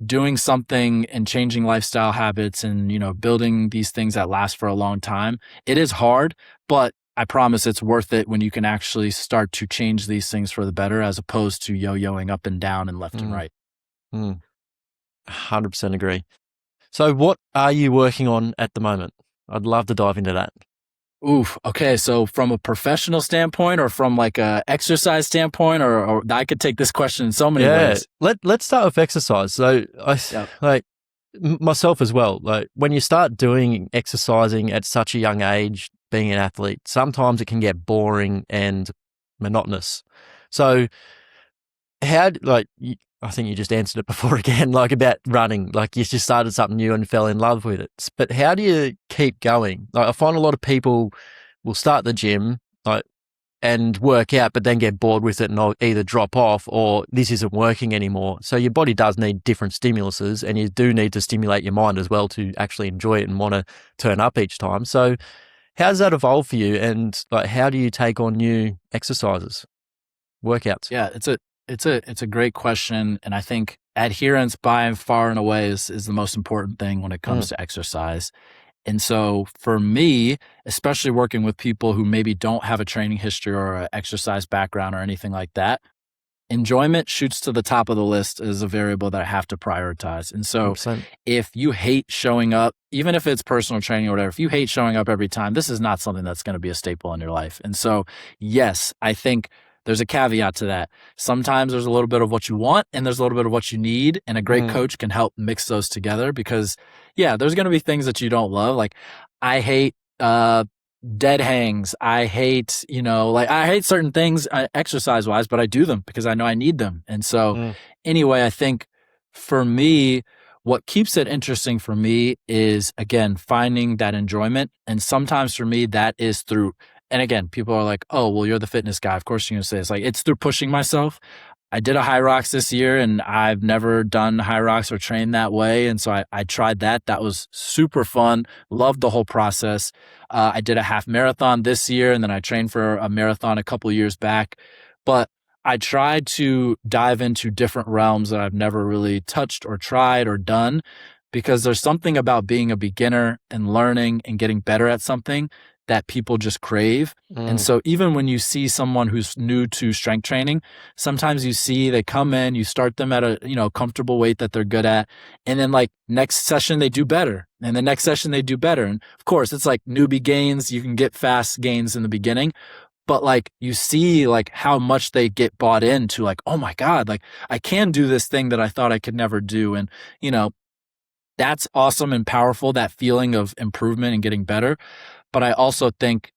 doing something and changing lifestyle habits and, building these things that last for a long time, it is hard, but I promise it's worth it when you can actually start to change these things for the better, as opposed to yo-yoing up and down and left and right. 100% agree. So what are you working on at the moment? I'd love to dive into that. Oof. Okay. So from a professional standpoint, or from like a exercise standpoint, or I could take this question in so many ways. Let's start with exercise. So like myself as well, like when you start doing exercising at such a young age, being an athlete, sometimes it can get boring and monotonous. So I think you just answered it before again, like about running, like you just started something new and fell in love with it. But how do you keep going? Like, I find a lot of people will start the gym, and work out, but then get bored with it and either drop off, or this isn't working anymore. So your body does need different stimuluses, and you do need to stimulate your mind as well to actually enjoy it and want to turn up each time. So how does that evolve for you? And like, how do you take on new exercises, workouts? Yeah, it's a great question. And I think adherence by and far and away is the most important thing when it comes to exercise. And so for me, especially working with people who maybe don't have a training history or an exercise background or anything like that, enjoyment shoots to the top of the list as a variable that I have to prioritize. And so 100%. if you hate showing up, even if it's personal training or whatever, if you hate showing up every time, this is not something that's going to be a staple in your life. And so, yes, I think there's a caveat to that. Sometimes there's a little bit of what you want and there's a little bit of what you need. And a great coach can help mix those together because, yeah, there's going to be things that you don't love. Like I hate, dead hangs. I hate, I hate certain things exercise wise, but I do them because I know I need them. And so anyway, I think for me, what keeps it interesting for me is, again, finding that enjoyment. And sometimes for me, that is through, and again, people are like, oh, well, you're the fitness guy. Of course you're going to say it's like, it's through pushing myself. I did a high rocks this year and I've never done high rocks or trained that way. And so I tried that. That was super fun. Loved the whole process. I did a half marathon this year and then I trained for a marathon a couple years back. But I tried to dive into different realms that I've never really touched or tried or done because there's something about being a beginner and learning and getting better at something that people just crave. And so even when you see someone who's new to strength training, sometimes you see they come in, you start them at a, comfortable weight that they're good at. And then like next session, they do better. And the next session they do better. And of course it's like newbie gains. You can get fast gains in the beginning, but like you see like how much they get bought into like, oh my God, like I can do this thing that I thought I could never do. And, that's awesome and powerful, that feeling of improvement and getting better. But I also think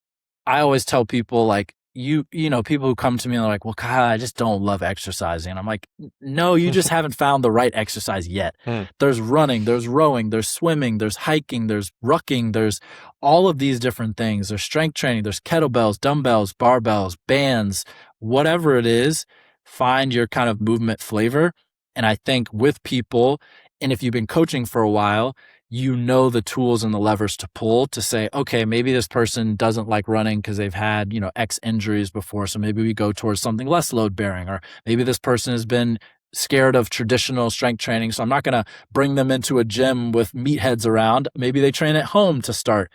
I always tell people like, people who come to me and they're like, well, God, I just don't love exercising. And I'm like, no, you just haven't found the right exercise yet. There's running, there's rowing, there's swimming, there's hiking, there's rucking, there's all of these different things. There's strength training, there's kettlebells, dumbbells, barbells, bands, whatever it is, find your kind of movement flavor. And I think with people, and if you've been coaching for a while, the tools and the levers to pull to say, okay, maybe this person doesn't like running because they've had, X injuries before. So maybe we go towards something less load bearing, or maybe this person has been scared of traditional strength training. So I'm not going to bring them into a gym with meatheads around. Maybe they train at home to start.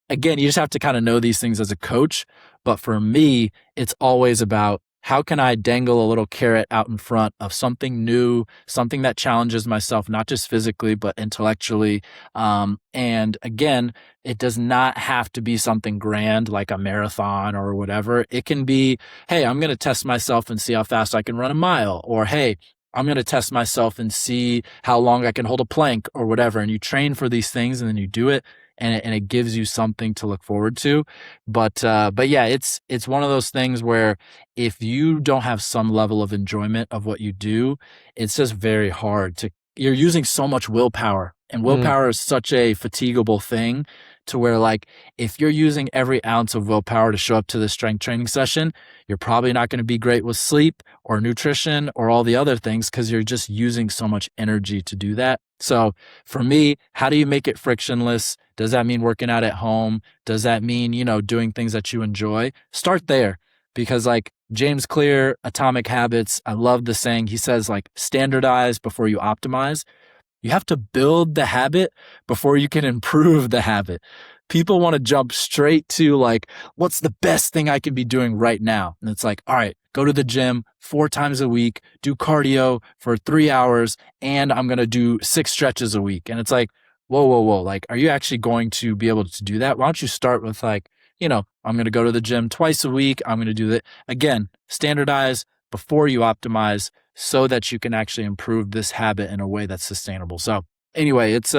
Again, you just have to kind of know these things as a coach. But for me, it's always about, how can I dangle a little carrot out in front of something new, something that challenges myself, not just physically, but intellectually? And again, it does not have to be something grand like a marathon or whatever. It can be, hey, I'm going to test myself and see how fast I can run a mile. Or, hey, I'm going to test myself and see how long I can hold a plank or whatever. And you train for these things and then you do it. And it gives you something to look forward to. But yeah, it's one of those things where if you don't have some level of enjoyment of what you do, it's just very hard you're using so much willpower, and willpower is such a fatigable thing to where like, if you're using every ounce of willpower to show up to the strength training session, you're probably not going to be great with sleep or nutrition or all the other things because you're just using so much energy to do that. So for me, how do you make it frictionless? Does that mean working out at home? Does that mean, doing things that you enjoy? Start there, because like James Clear, Atomic Habits, I love the saying. He says like, standardize before you optimize. You have to build the habit before you can improve the habit. People want to jump straight to like, what's the best thing I can be doing right now? And it's like, all right, go to the gym 4 times a week, do cardio for 3 hours, and I'm going to do 6 stretches a week. And it's like, whoa. Like, are you actually going to be able to do that? Why don't you start with like, I'm going to go to the gym twice a week. I'm going to do that. Again, standardize before you optimize so that you can actually improve this habit in a way that's sustainable. So anyway, it's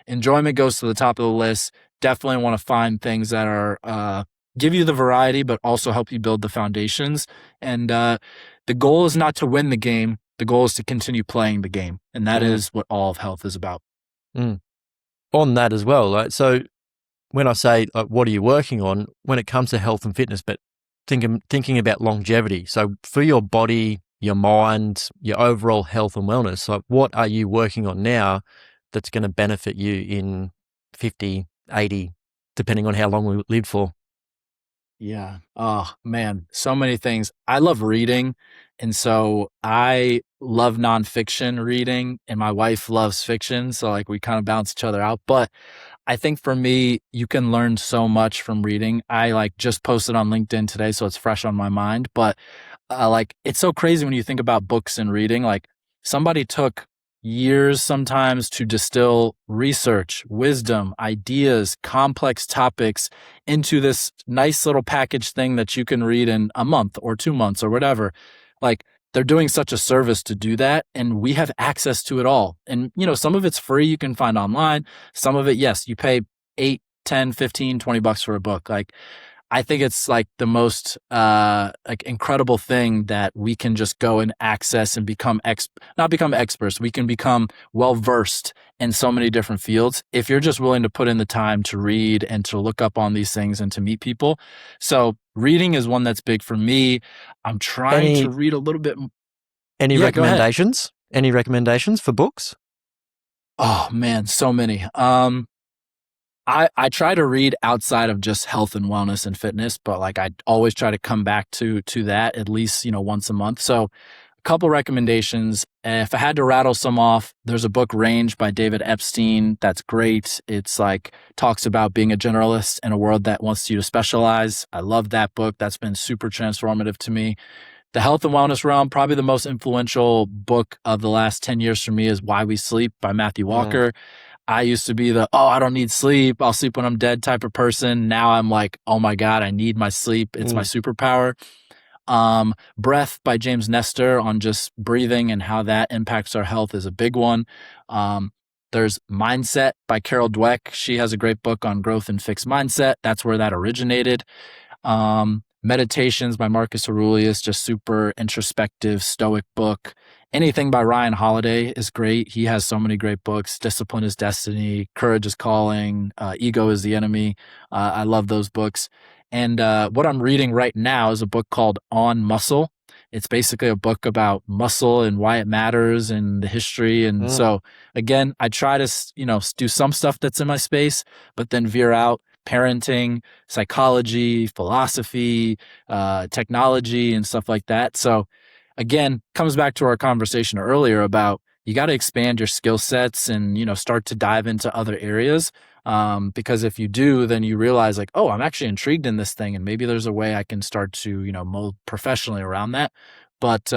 enjoyment goes to the top of the list. Definitely want to find things that are give you the variety, but also help you build the foundations. And the goal is not to win the game. The goal is to continue playing the game. And that is what all of health is about. On that as well, right? So when I say, like, what are you working on when it comes to health and fitness, but thinking about longevity. So for your body, your mind, your overall health and wellness, like what are you working on now that's going to benefit you in 50, 80, depending on how long we live for? Yeah. Oh man, so many things. I love reading. And so I love nonfiction reading and my wife loves fiction. So like we kind of balance each other out. But I think for me, you can learn so much from reading. I like just posted on LinkedIn today, so it's fresh on my mind. But like it's so crazy when you think about books and reading. Like somebody took years sometimes to distill research, wisdom, ideas, complex topics into this nice little package thing that you can read in a month or 2 months or whatever. Like they're doing such a service to do that, and we have access to it all. And some of it's free, you can find online. Some of it, yes, you pay 8, 10, 15, 20 bucks for a book. Like I think it's like the most like incredible thing that we can just go and access and not become experts. We can become well versed in so many different fields if you're just willing to put in the time to read and to look up on these things and to meet people. So reading is one that's big for me. I'm trying to read a little bit. Any recommendations? Any recommendations for books? Oh man, so many. I try to read outside of just health and wellness and fitness, but like I always try to come back to that at least, once a month. So a couple recommendations. If I had to rattle some off, there's a book Range by David Epstein. That's great. It's like talks about being a generalist in a world that wants you to specialize. I love that book. That's been super transformative to me. The health and wellness realm, probably the most influential book of the last 10 years for me is Why We Sleep by Matthew Walker. I used to be I don't need sleep. I'll sleep when I'm dead type of person. Now I'm like, oh my God, I need my sleep. It's my superpower. Breath by James Nestor on just breathing and how that impacts our health is a big one. There's Mindset by Carol Dweck. She has a great book on growth and fixed mindset. That's where that originated. Meditations by Marcus Aurelius, just super introspective, stoic book. Anything by Ryan Holiday is great. He has so many great books. Discipline is Destiny, Courage is Calling, Ego is the Enemy. I love those books. And what I'm reading right now is a book called On Muscle. It's basically a book about muscle and why it matters and the history. And so again, I try to, do some stuff that's in my space, but then veer out. Parenting, psychology, philosophy, technology, and stuff like that. So again, comes back to our conversation earlier about you got to expand your skill sets and, start to dive into other areas. Because if you do, then you realize like, oh, I'm actually intrigued in this thing. And maybe there's a way I can start to, mold professionally around that. But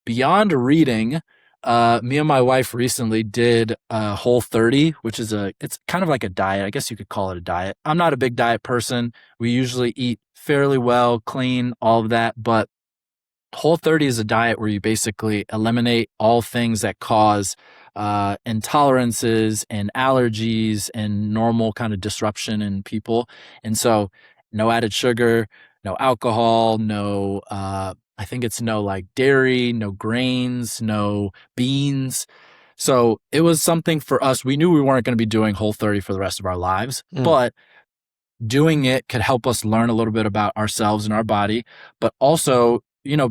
beyond reading, me and my wife recently did Whole30, which is it's kind of like a diet. I guess you could call it a diet. I'm not a big diet person. We usually eat fairly well, clean, all of that. But Whole30 is a diet where you basically eliminate all things that cause intolerances and allergies and normal kind of disruption in people. And so no added sugar, no alcohol, no I think it's no like dairy, no grains, no beans. So it was something for us. We knew we weren't going to be doing Whole30 for the rest of our lives, but doing it could help us learn a little bit about ourselves and our body, but also,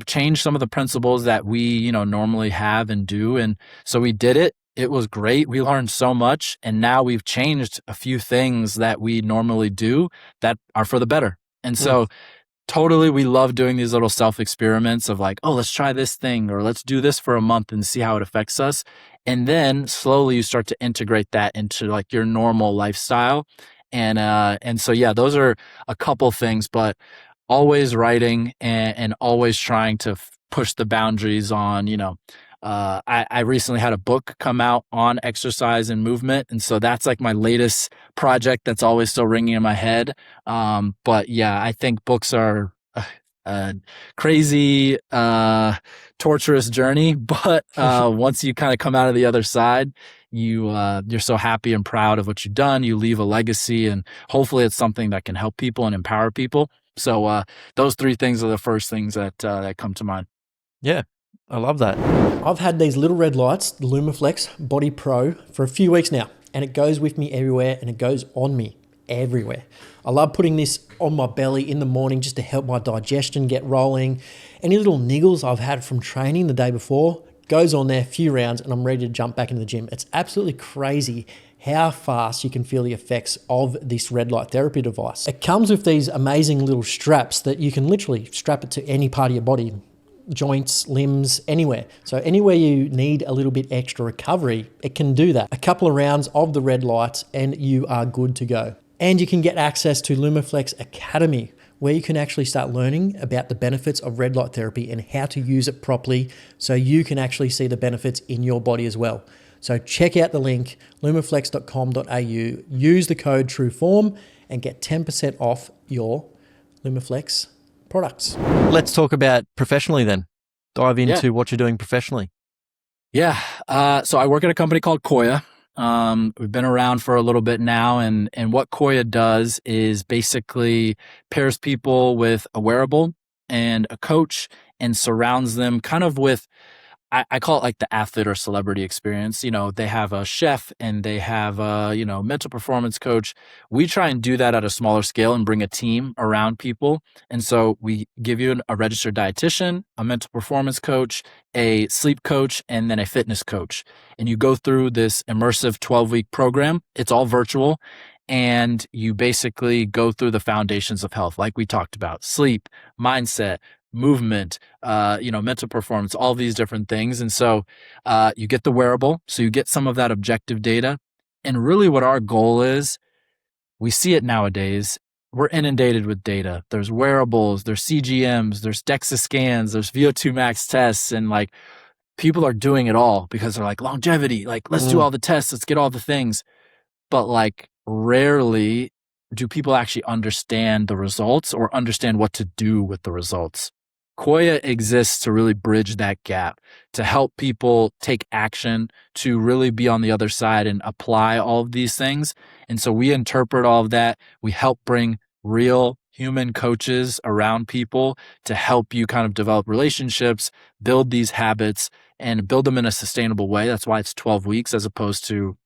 change some of the principles that we, normally have and do. And so we did it. It was great. We learned so much. And now we've changed a few things that we normally do that are for the better. And so totally, we love doing these little self-experiments of like, oh, let's try this thing or let's do this for a month and see how it affects us. And then slowly you start to integrate that into like your normal lifestyle. And so, yeah, those are a couple things, but always writing and always trying to push the boundaries on, I recently had a book come out on exercise and movement. And so that's like my latest project that's always still ringing in my head. But yeah, I think books are a crazy, torturous journey. But once you kind of come out of the other side, you're so happy and proud of what you've done. You leave a legacy and hopefully it's something that can help people and empower people. So those three things are the first things that come to mind. Yeah. I love that. I've had these little red lights, the Lumaflex Body Pro, for a few weeks now, and it goes with me everywhere and it goes on me everywhere. I love putting this on my belly in the morning just to help my digestion get rolling. Any little niggles I've had from training the day before goes on there, a few rounds, and I'm ready to jump back into the gym. It's absolutely crazy how fast you can feel the effects of this red light therapy device. It comes with these amazing little straps that you can literally strap it to any part of your body, joints, limbs, anywhere. So anywhere you need a little bit extra recovery, it can do that. A couple of rounds of the red lights and you are good to go. And you can get access to Lumaflex Academy, where you can actually start learning about the benefits of red light therapy and how to use it properly so you can actually see the benefits in your body as well. So check out the link, lumaflex.com.au, use the code TRUEFORM and get 10% off your Lumaflex products. Let's talk about professionally then. Dive into what you're doing professionally. Yeah. So I work at a company called Koya. We've been around for a little bit now, and what Koya does is basically pairs people with a wearable and a coach and surrounds them kind of with, I call it like the athlete or celebrity experience. You know, they have a chef and they have a, mental performance coach. We try and do that at a smaller scale and bring a team around people. And so we give you a registered dietitian, a mental performance coach, a sleep coach, and then a fitness coach. And you go through this immersive 12-week program. It's all virtual. And you basically go through the foundations of health, like we talked about: sleep, mindset, movement, mental performance, all these different things. And so you get the wearable, so you get some of that objective data. And really what our goal is, we see it nowadays, we're inundated with data. There's wearables, there's CGMs, there's DEXA scans, there's VO2 max tests, and like people are doing it all because they're like, longevity, like let's do all the tests, let's get all the things. But like rarely do people actually understand the results or understand what to do with the results. Koya exists to really bridge that gap, to help people take action, to really be on the other side and apply all of these things. And so we interpret all of that. We help bring real human coaches around people to help you kind of develop relationships, build these habits, and build them in a sustainable way. That's why it's 12 weeks as opposed to,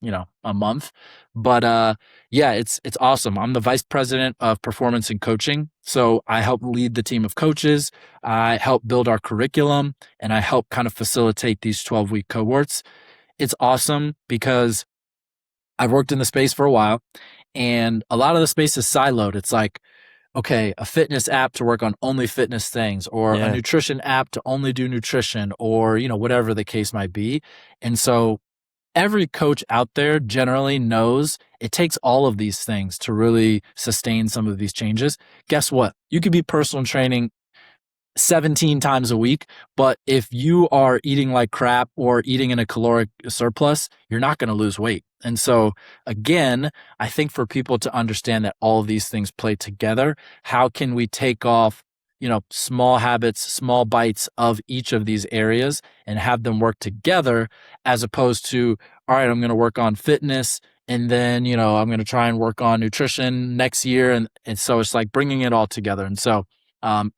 a month. But it's awesome. I'm the vice president of performance and coaching. So I help lead the team of coaches. I help build our curriculum, and I help kind of facilitate these 12-week cohorts. It's awesome because I've worked in the space for a while, and a lot of the space is siloed. It's like, okay, a fitness app to work on only fitness things, or a nutrition app to only do nutrition, or, whatever the case might be. And so every coach out there generally knows it takes all of these things to really sustain some of these changes. Guess what? You could be personal training 17 times a week, but if you are eating like crap or eating in a caloric surplus, you're not going to lose weight. And so again, I think for people to understand that all of these things play together, how can we take off, small habits, small bites of each of these areas and have them work together, as opposed to, all right, I'm going to work on fitness and then, I'm going to try and work on nutrition next year. And so it's like bringing it all together. And so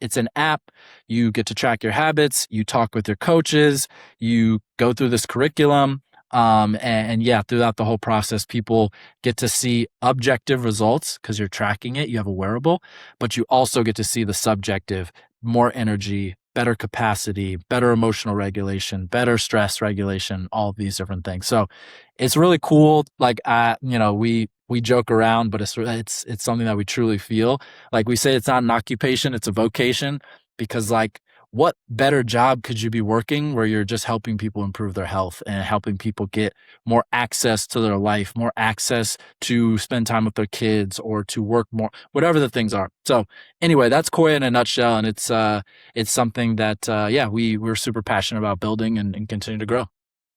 it's an app. You get to track your habits. You talk with your coaches. You go through this curriculum. Throughout the whole process, people get to see objective results because you're tracking it. You have a wearable, but you also get to see the subjective: more energy, better capacity, better emotional regulation, better stress regulation, all of these different things. So it's really cool. Like, we joke around, but it's something that we truly feel. Like we say, it's not an occupation, it's a vocation, because like, what better job could you be working where you're just helping people improve their health and helping people get more access to their life, more access to spend time with their kids or to work more, whatever the things are. So anyway, that's Koya in a nutshell. And it's something that, we're super passionate about building and continue to grow.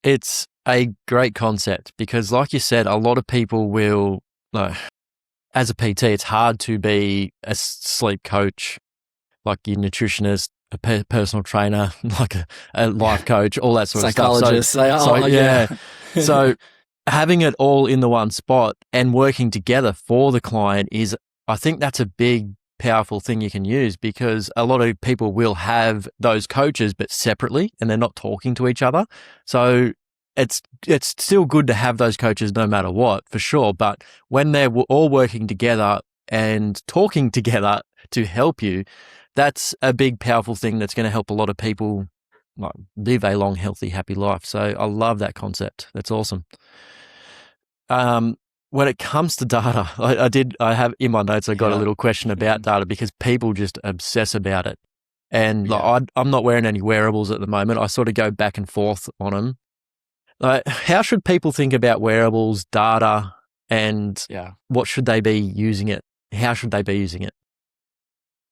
It's a great concept because, like you said, a lot of people will, as a PT, it's hard to be a sleep coach, like your nutritionist, a personal trainer, like a life coach, all that sort of stuff. Psychologist. So having it all in the one spot and working together for the client is, I think that's a big, powerful thing you can use, because a lot of people will have those coaches, but separately, and they're not talking to each other. So it's still good to have those coaches no matter what, for sure. But when they're all working together and talking together to help you, that's a big, powerful thing that's going to help a lot of people live a long, healthy, happy life. So I love that concept. That's awesome. When it comes to data, I have in my notes, I got a little question about data because people just obsess about it. And I'm not wearing any wearables at the moment. I sort of go back and forth on them. How should people think about wearables, data, and what should they be using it? How should they be using it?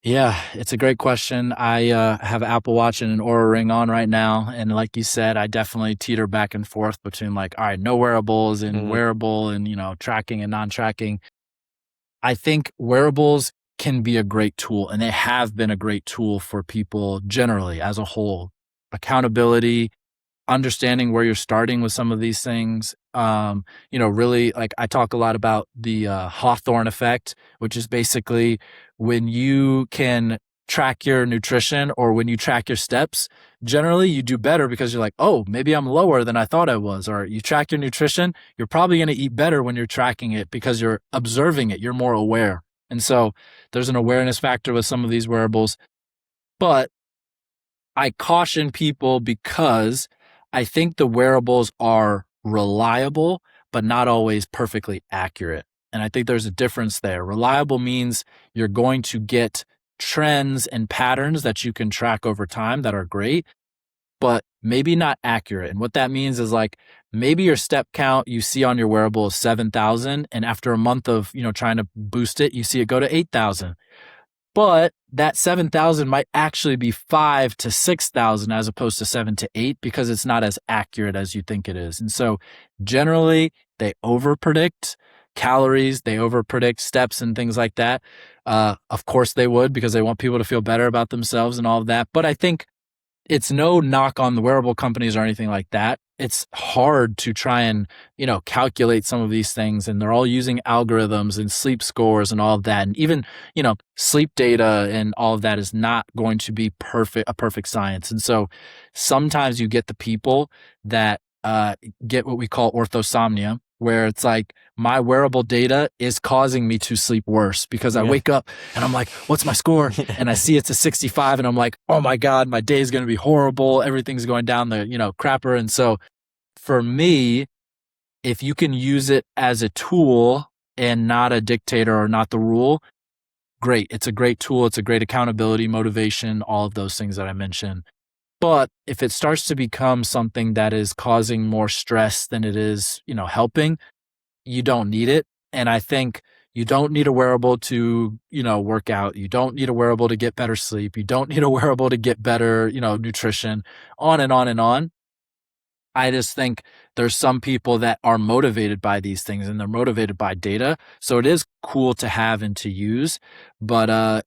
Yeah, it's a great question. I have Apple Watch and an Aura Ring on right now. And like you said, I definitely teeter back and forth between like, all right, no wearables and Mm, wearable and, tracking and non-tracking. I think wearables can be a great tool, and they have been a great tool for people generally as a whole. Accountability, understanding where you're starting with some of these things. Really, like, I talk a lot about the Hawthorne effect, which is basically when you can track your nutrition or when you track your steps, generally you do better because you're like, oh, maybe I'm lower than I thought I was. Or you track your nutrition, you're probably going to eat better when you're tracking it because you're observing it, you're more aware. And so there's an awareness factor with some of these wearables. But I caution people because I think the wearables are reliable, but not always perfectly accurate. And I think there's a difference there. Reliable means you're going to get trends and patterns that you can track over time that are great, but maybe not accurate. And what that means is like maybe your step count you see on your wearable is 7,000. And after a month of, trying to boost it, you see it go to 8,000. But that 7,000 might actually be 5 to 6,000 as opposed to 7 to 8 because it's not as accurate as you think it is. And so generally they overpredict calories, they overpredict steps and things like that. Of course they would because they want people to feel better about themselves and all of that. But I think it's no knock on the wearable companies or anything like that. It's hard to try and, calculate some of these things, and they're all using algorithms and sleep scores and all of that. And even, sleep data and all of that is not going to be a perfect science. And so sometimes you get the people that get what we call orthosomnia, where it's like my wearable data is causing me to sleep worse because I wake up and I'm like, what's my score? And I see it's a 65 and I'm like, oh my God, my day is going to be horrible. Everything's going down the, crapper. And so for me, if you can use it as a tool and not a dictator or not the rule, great. It's a great tool. It's a great accountability, motivation, all of those things that I mentioned. But if it starts to become something that is causing more stress than it is, helping, you don't need it. And I think you don't need a wearable to, work out. You don't need a wearable to get better sleep. You don't need a wearable to get better, nutrition, on and on and on. I just think there's some people that are motivated by these things and they're motivated by data. So it is cool to have and to use. But,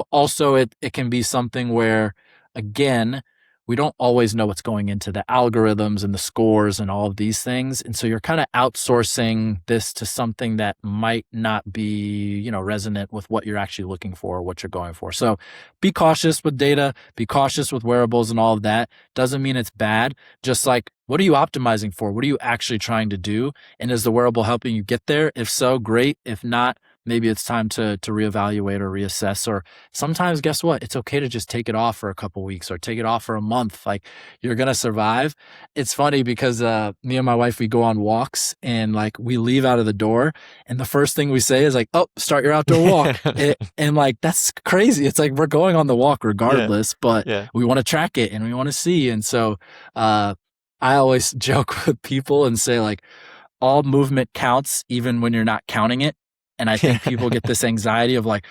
also it can be something where, again, we don't always know what's going into the algorithms and the scores and all of these things. And so you're kind of outsourcing this to something that might not be, resonant with what you're actually looking for or what you're going for. So be cautious with data, be cautious with wearables and all of that. Doesn't mean it's bad. Just like, what are you optimizing for? What are you actually trying to do? And is the wearable helping you get there? If so, great. If not, maybe it's time to reevaluate or reassess. Or sometimes, guess what? It's okay to just take it off for a couple weeks or take it off for a month. Like, you're going to survive. It's funny because me and my wife, we go on walks and like we leave out of the door. And the first thing we say is like, oh, start your outdoor walk. And like, that's crazy. It's like we're going on the walk regardless, but we want to track it and we want to see. And so I always joke with people and say like, all movement counts even when you're not counting it. And I think people get this anxiety of like,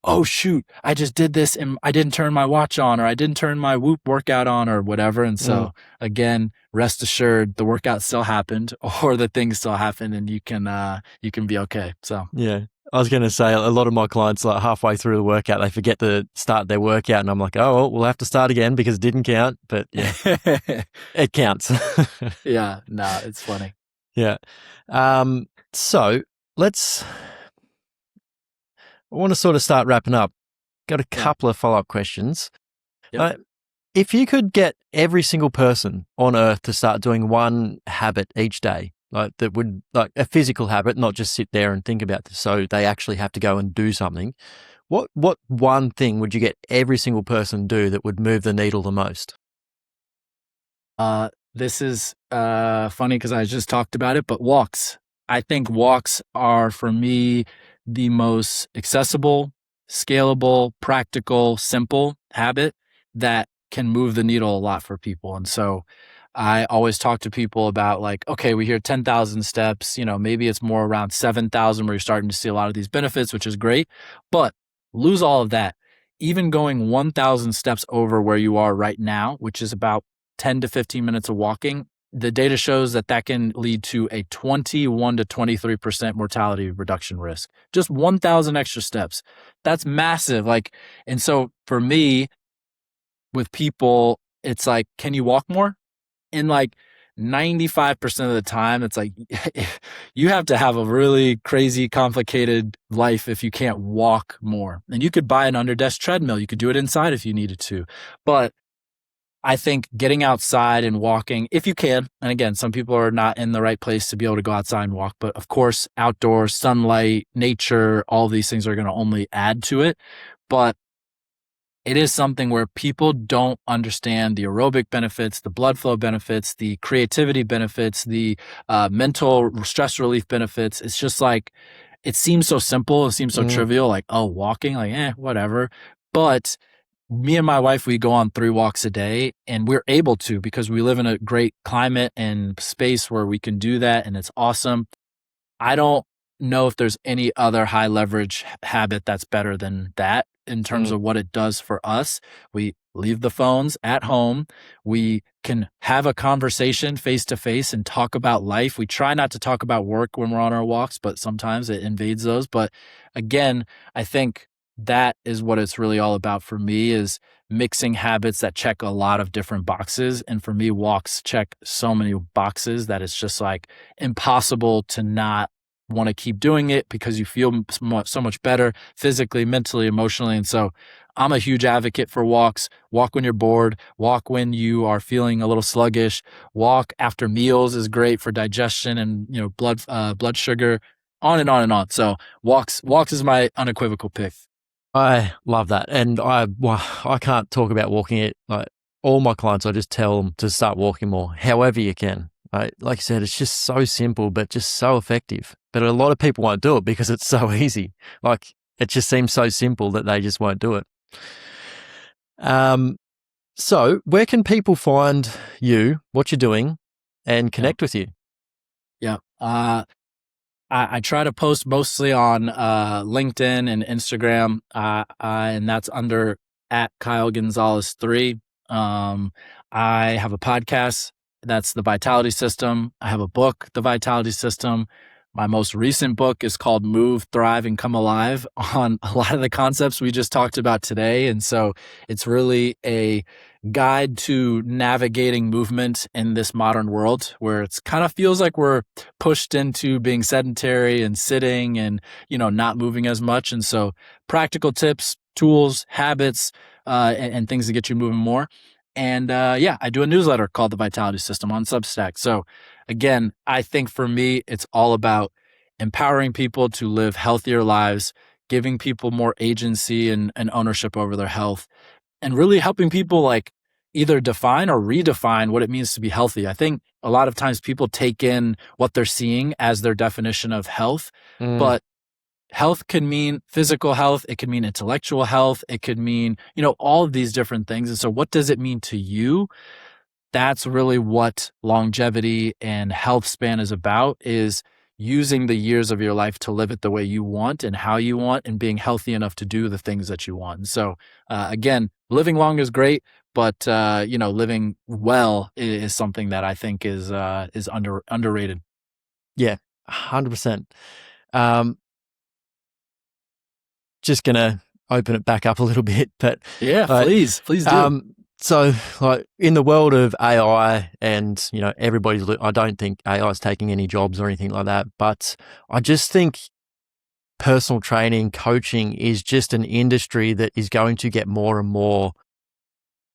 oh shoot, I just did this and I didn't turn my watch on, or I didn't turn my Whoop workout on, or whatever. And so again, rest assured the workout still happened or the thing still happened and you can be okay. So yeah. I was going to say a lot of my clients, like halfway through the workout, they forget to start their workout. And I'm like, oh, well, we'll have to start again because it didn't count. But yeah, it counts. Yeah, no, it's funny. Yeah. So I want to sort of start wrapping up. Got a couple of follow-up questions. Yep. If you could get every single person on earth to start doing one habit each day, like that would, like a physical habit, not just sit there and think about this, so they actually have to go and do something, what one thing would you get every single person do that would move the needle the most? This is funny because I just talked about it, but walks. I think walks are, for me, the most accessible, scalable, practical, simple habit that can move the needle a lot for people. And so I always talk to people about like, okay, we hear 10,000 steps, maybe it's more around 7,000 where you're starting to see a lot of these benefits, which is great, but lose all of that. even going 1,000 steps over where you are right now, which is about 10 to 15 minutes of walking, the data shows that that can lead to a 21 to 23% mortality reduction risk. Just 1,000 extra steps. That's massive. Like, and so for me, with people, it's like, can you walk more? And like 95% of the time, it's like you have to have a really crazy, complicated life if you can't walk more. And you could buy an under-desk treadmill. You could do it inside if you needed to. But I think getting outside and walking, if you can, and again, some people are not in the right place to be able to go outside and walk, but of course, outdoors, sunlight, nature, all these things are going to only add to it. But it is something where people don't understand the aerobic benefits, the blood flow benefits, the creativity benefits, the mental stress relief benefits. It's just like, it seems so simple. It seems so trivial, like, oh, walking, like, whatever. But me and my wife, we go on 3 walks a day, and we're able to because we live in a great climate and space where we can do that, and it's awesome. I don't know if there's any other high leverage habit that's better than that in terms of what it does for us. We leave the phones at home. We can have a conversation face to face and talk about life. We try not to talk about work when we're on our walks, but sometimes it invades those. But again, I think that is what it's really all about for me, is mixing habits that check a lot of different boxes. And for me, walks check so many boxes that it's just like impossible to not want to keep doing it because you feel so much better physically, mentally, emotionally. And so I'm a huge advocate for walks. Walk when you're bored, walk when you are feeling a little sluggish, walk after meals is great for digestion and, blood sugar, on and on and on. So walks is my unequivocal pick. I love that. And I can't talk about walking it. Like all my clients, I just tell them to start walking more, however you can. Right? Like you said, it's just so simple, but just so effective. But a lot of people won't do it because it's so easy. Like it just seems so simple that they just won't do it. So where can people find you, what you're doing, and connect with you? Yeah. I try to post mostly on LinkedIn and Instagram, and that's under at Kyle Gonzalez 3. I have a podcast. That's The Vitality System. I have a book, The Vitality System. My most recent book is called Move, Thrive, and Come Alive, on a lot of the concepts we just talked about today. And so it's really a guide to navigating movement in this modern world where it's kind of feels like we're pushed into being sedentary and sitting and, not moving as much. And so practical tips, tools, habits, and things to get you moving more. And I do a newsletter called The Vitality System on Substack. So again, I think for me, it's all about empowering people to live healthier lives, giving people more agency and ownership over their health, and really helping people like either define or redefine what it means to be healthy. I think a lot of times people take in what they're seeing as their definition of health, but health can mean physical health. It could mean intellectual health. It could mean, all of these different things. And so what does it mean to you? That's really what longevity and health span is about, is using the years of your life to live it the way you want and how you want, and being healthy enough to do the things that you want. And so again, living long is great, but living well is something that I think is underrated. Yeah, 100%. Just going to open it back up a little bit, but yeah, please do. So like in the world of AI and, I don't think AI is taking any jobs or anything like that, but I just think personal training, coaching is just an industry that is going to get more and more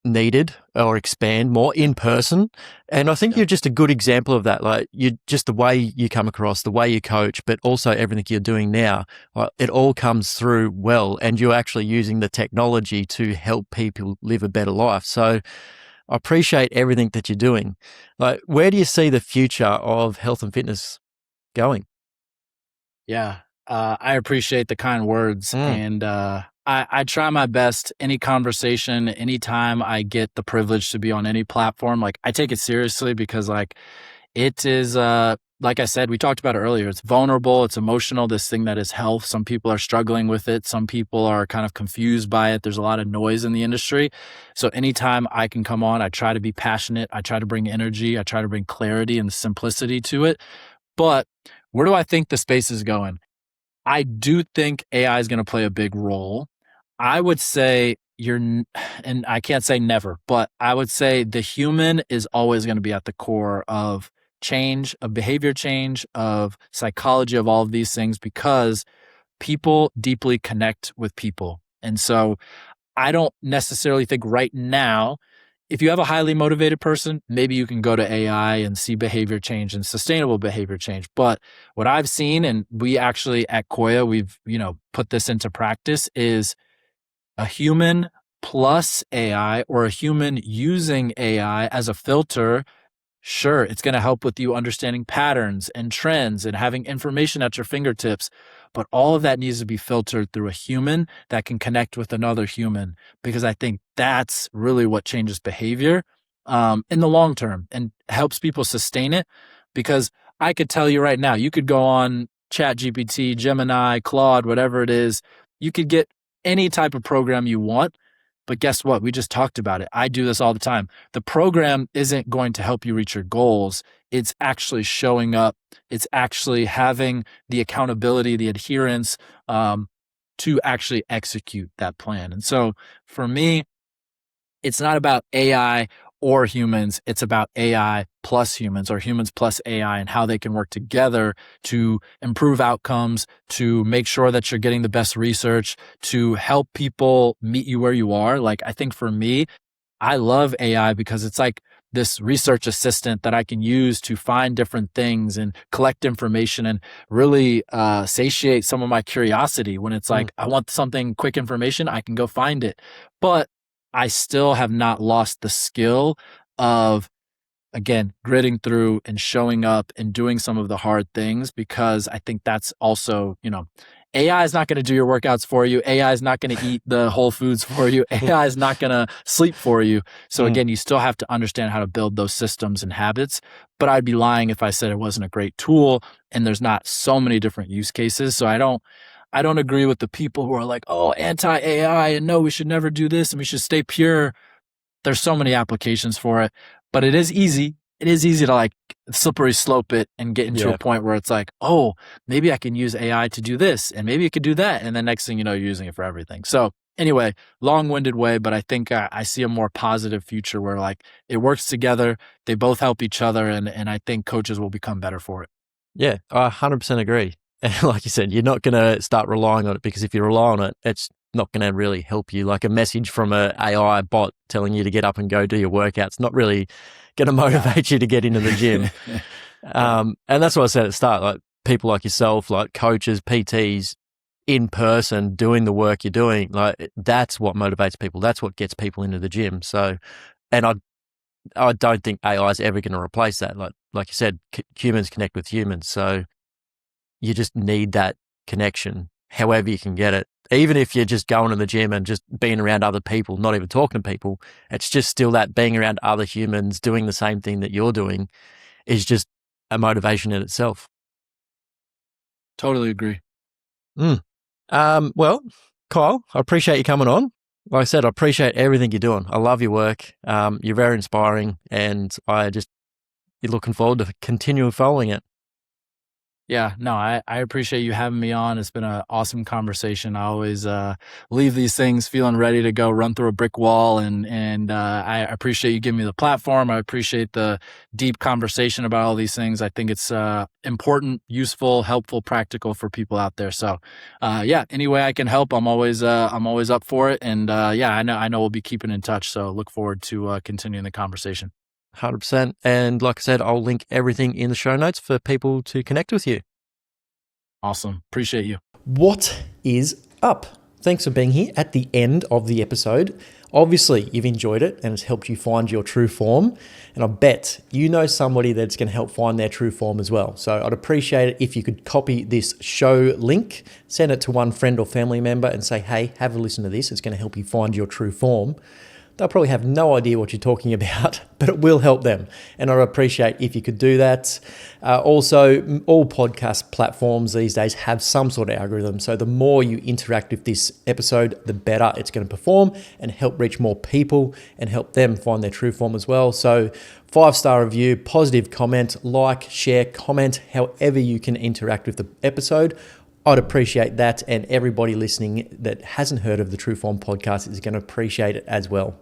needed or expand more in person. And I think you're just a good example of that. Like you just the way you come across, the way you coach, but also everything you're doing now, it all comes through well, and you're actually using the technology to help people live a better life. So I appreciate everything that you're doing. Like, where do you see the future of health and fitness going? Yeah. I appreciate the kind words, and I try my best. Any conversation, anytime I get the privilege to be on any platform, like I take it seriously because like it is like I said, we talked about it earlier. It's vulnerable. It's emotional. This thing that is health. Some people are struggling with it. Some people are kind of confused by it. There's a lot of noise in the industry. So anytime I can come on, I try to be passionate. I try to bring energy. I try to bring clarity and simplicity to it. But where do I think the space is going? I do think AI is going to play a big role. I would say and I can't say never, but I would say the human is always going to be at the core of change, of behavior change, of psychology, of all of these things, because people deeply connect with people. And so I don't necessarily think right now, if you have a highly motivated person, maybe you can go to AI and see behavior change and sustainable behavior change. But what I've seen, and we actually at Koya, we've, put this into practice, is a human plus AI, or a human using AI as a filter. Sure, it's going to help with you understanding patterns and trends and having information at your fingertips, but all of that needs to be filtered through a human that can connect with another human, because I think that's really what changes behavior in the long term and helps people sustain it. Because I could tell you right now, you could go on ChatGPT, Gemini, Claude, whatever it is, you could get any type of program you want. But guess what? We just talked about it. I do this all the time. The program isn't going to help you reach your goals. It's actually showing up. It's actually having the accountability, the adherence to actually execute that plan. And so for me, it's not about AI or humans. It's about AI plus humans, or humans plus AI, and how they can work together to improve outcomes, to make sure that you're getting the best research, to help people meet you where you are. Like, I think for me, I love AI because it's like this research assistant that I can use to find different things and collect information and really satiate some of my curiosity. When it's like, I want something, quick information, I can go find it. But I still have not lost the skill of, again, gritting through and showing up and doing some of the hard things, because I think that's also, AI is not going to do your workouts for you. AI is not going to eat the whole foods for you. AI is not going to sleep for you. So again, you still have to understand how to build those systems and habits. But I'd be lying if I said it wasn't a great tool, and there's not so many different use cases. So I don't agree with the people who are like, oh, anti-AI, and no, we should never do this and we should stay pure. There's so many applications for it, but it is easy. It is easy to like slippery slope it and get into a point where it's like, oh, maybe I can use AI to do this, and maybe it could do that. And then next thing you know, you're using it for everything. So anyway, long-winded way, but I think I see a more positive future where like it works together. They both help each other. And I think coaches will become better for it. Yeah, I 100% agree. And like you said, you're not going to start relying on it, because if you rely on it, it's not going to really help you. Like a message from an AI bot telling you to get up and go do your workouts, not really going to motivate you to get into the gym. And that's what I said at the start, like people like yourself, like coaches, PTs in person doing the work you're doing, like that's what motivates people. That's what gets people into the gym. So, and I don't think AI is ever going to replace that. Like you said, humans connect with humans. So you just need that connection, however you can get it. Even if you're just going to the gym and just being around other people, not even talking to people, it's just still that being around other humans doing the same thing that you're doing is just a motivation in itself. Totally agree. Well, Kyle, I appreciate you coming on. Like I said, I appreciate everything you're doing. I love your work. You're very inspiring, and you're looking forward to continuing following it. Yeah, no, I appreciate you having me on. It's been an awesome conversation. I always leave these things feeling ready to go run through a brick wall, and I appreciate you giving me the platform. I appreciate the deep conversation about all these things. I think it's important, useful, helpful, practical for people out there. So, yeah, any way I can help, I'm always up for it. And yeah, I know we'll be keeping in touch. So look forward to continuing the conversation. 100%. And like I said, I'll link everything in the show notes for people to connect with you. Awesome. Appreciate you. What is up? Thanks for being here at the end of the episode. Obviously, you've enjoyed it and it's helped you find your true form. And I bet you know somebody that's going to help find their true form as well. So I'd appreciate it if you could copy this show link, send it to one friend or family member and say, hey, have a listen to this. It's going to help you find your true form. they'll probably have no idea what you're talking about, but it will help them. And I'd appreciate if you could do that. Also, all podcast platforms these days have some sort of algorithm. So the more you interact with this episode, the better it's going to perform and help reach more people and help them find their true form as well. So 5-star review, positive comment, like, share, comment, however you can interact with the episode. I'd appreciate that, and everybody listening that hasn't heard of the True Form podcast is going to appreciate it as well.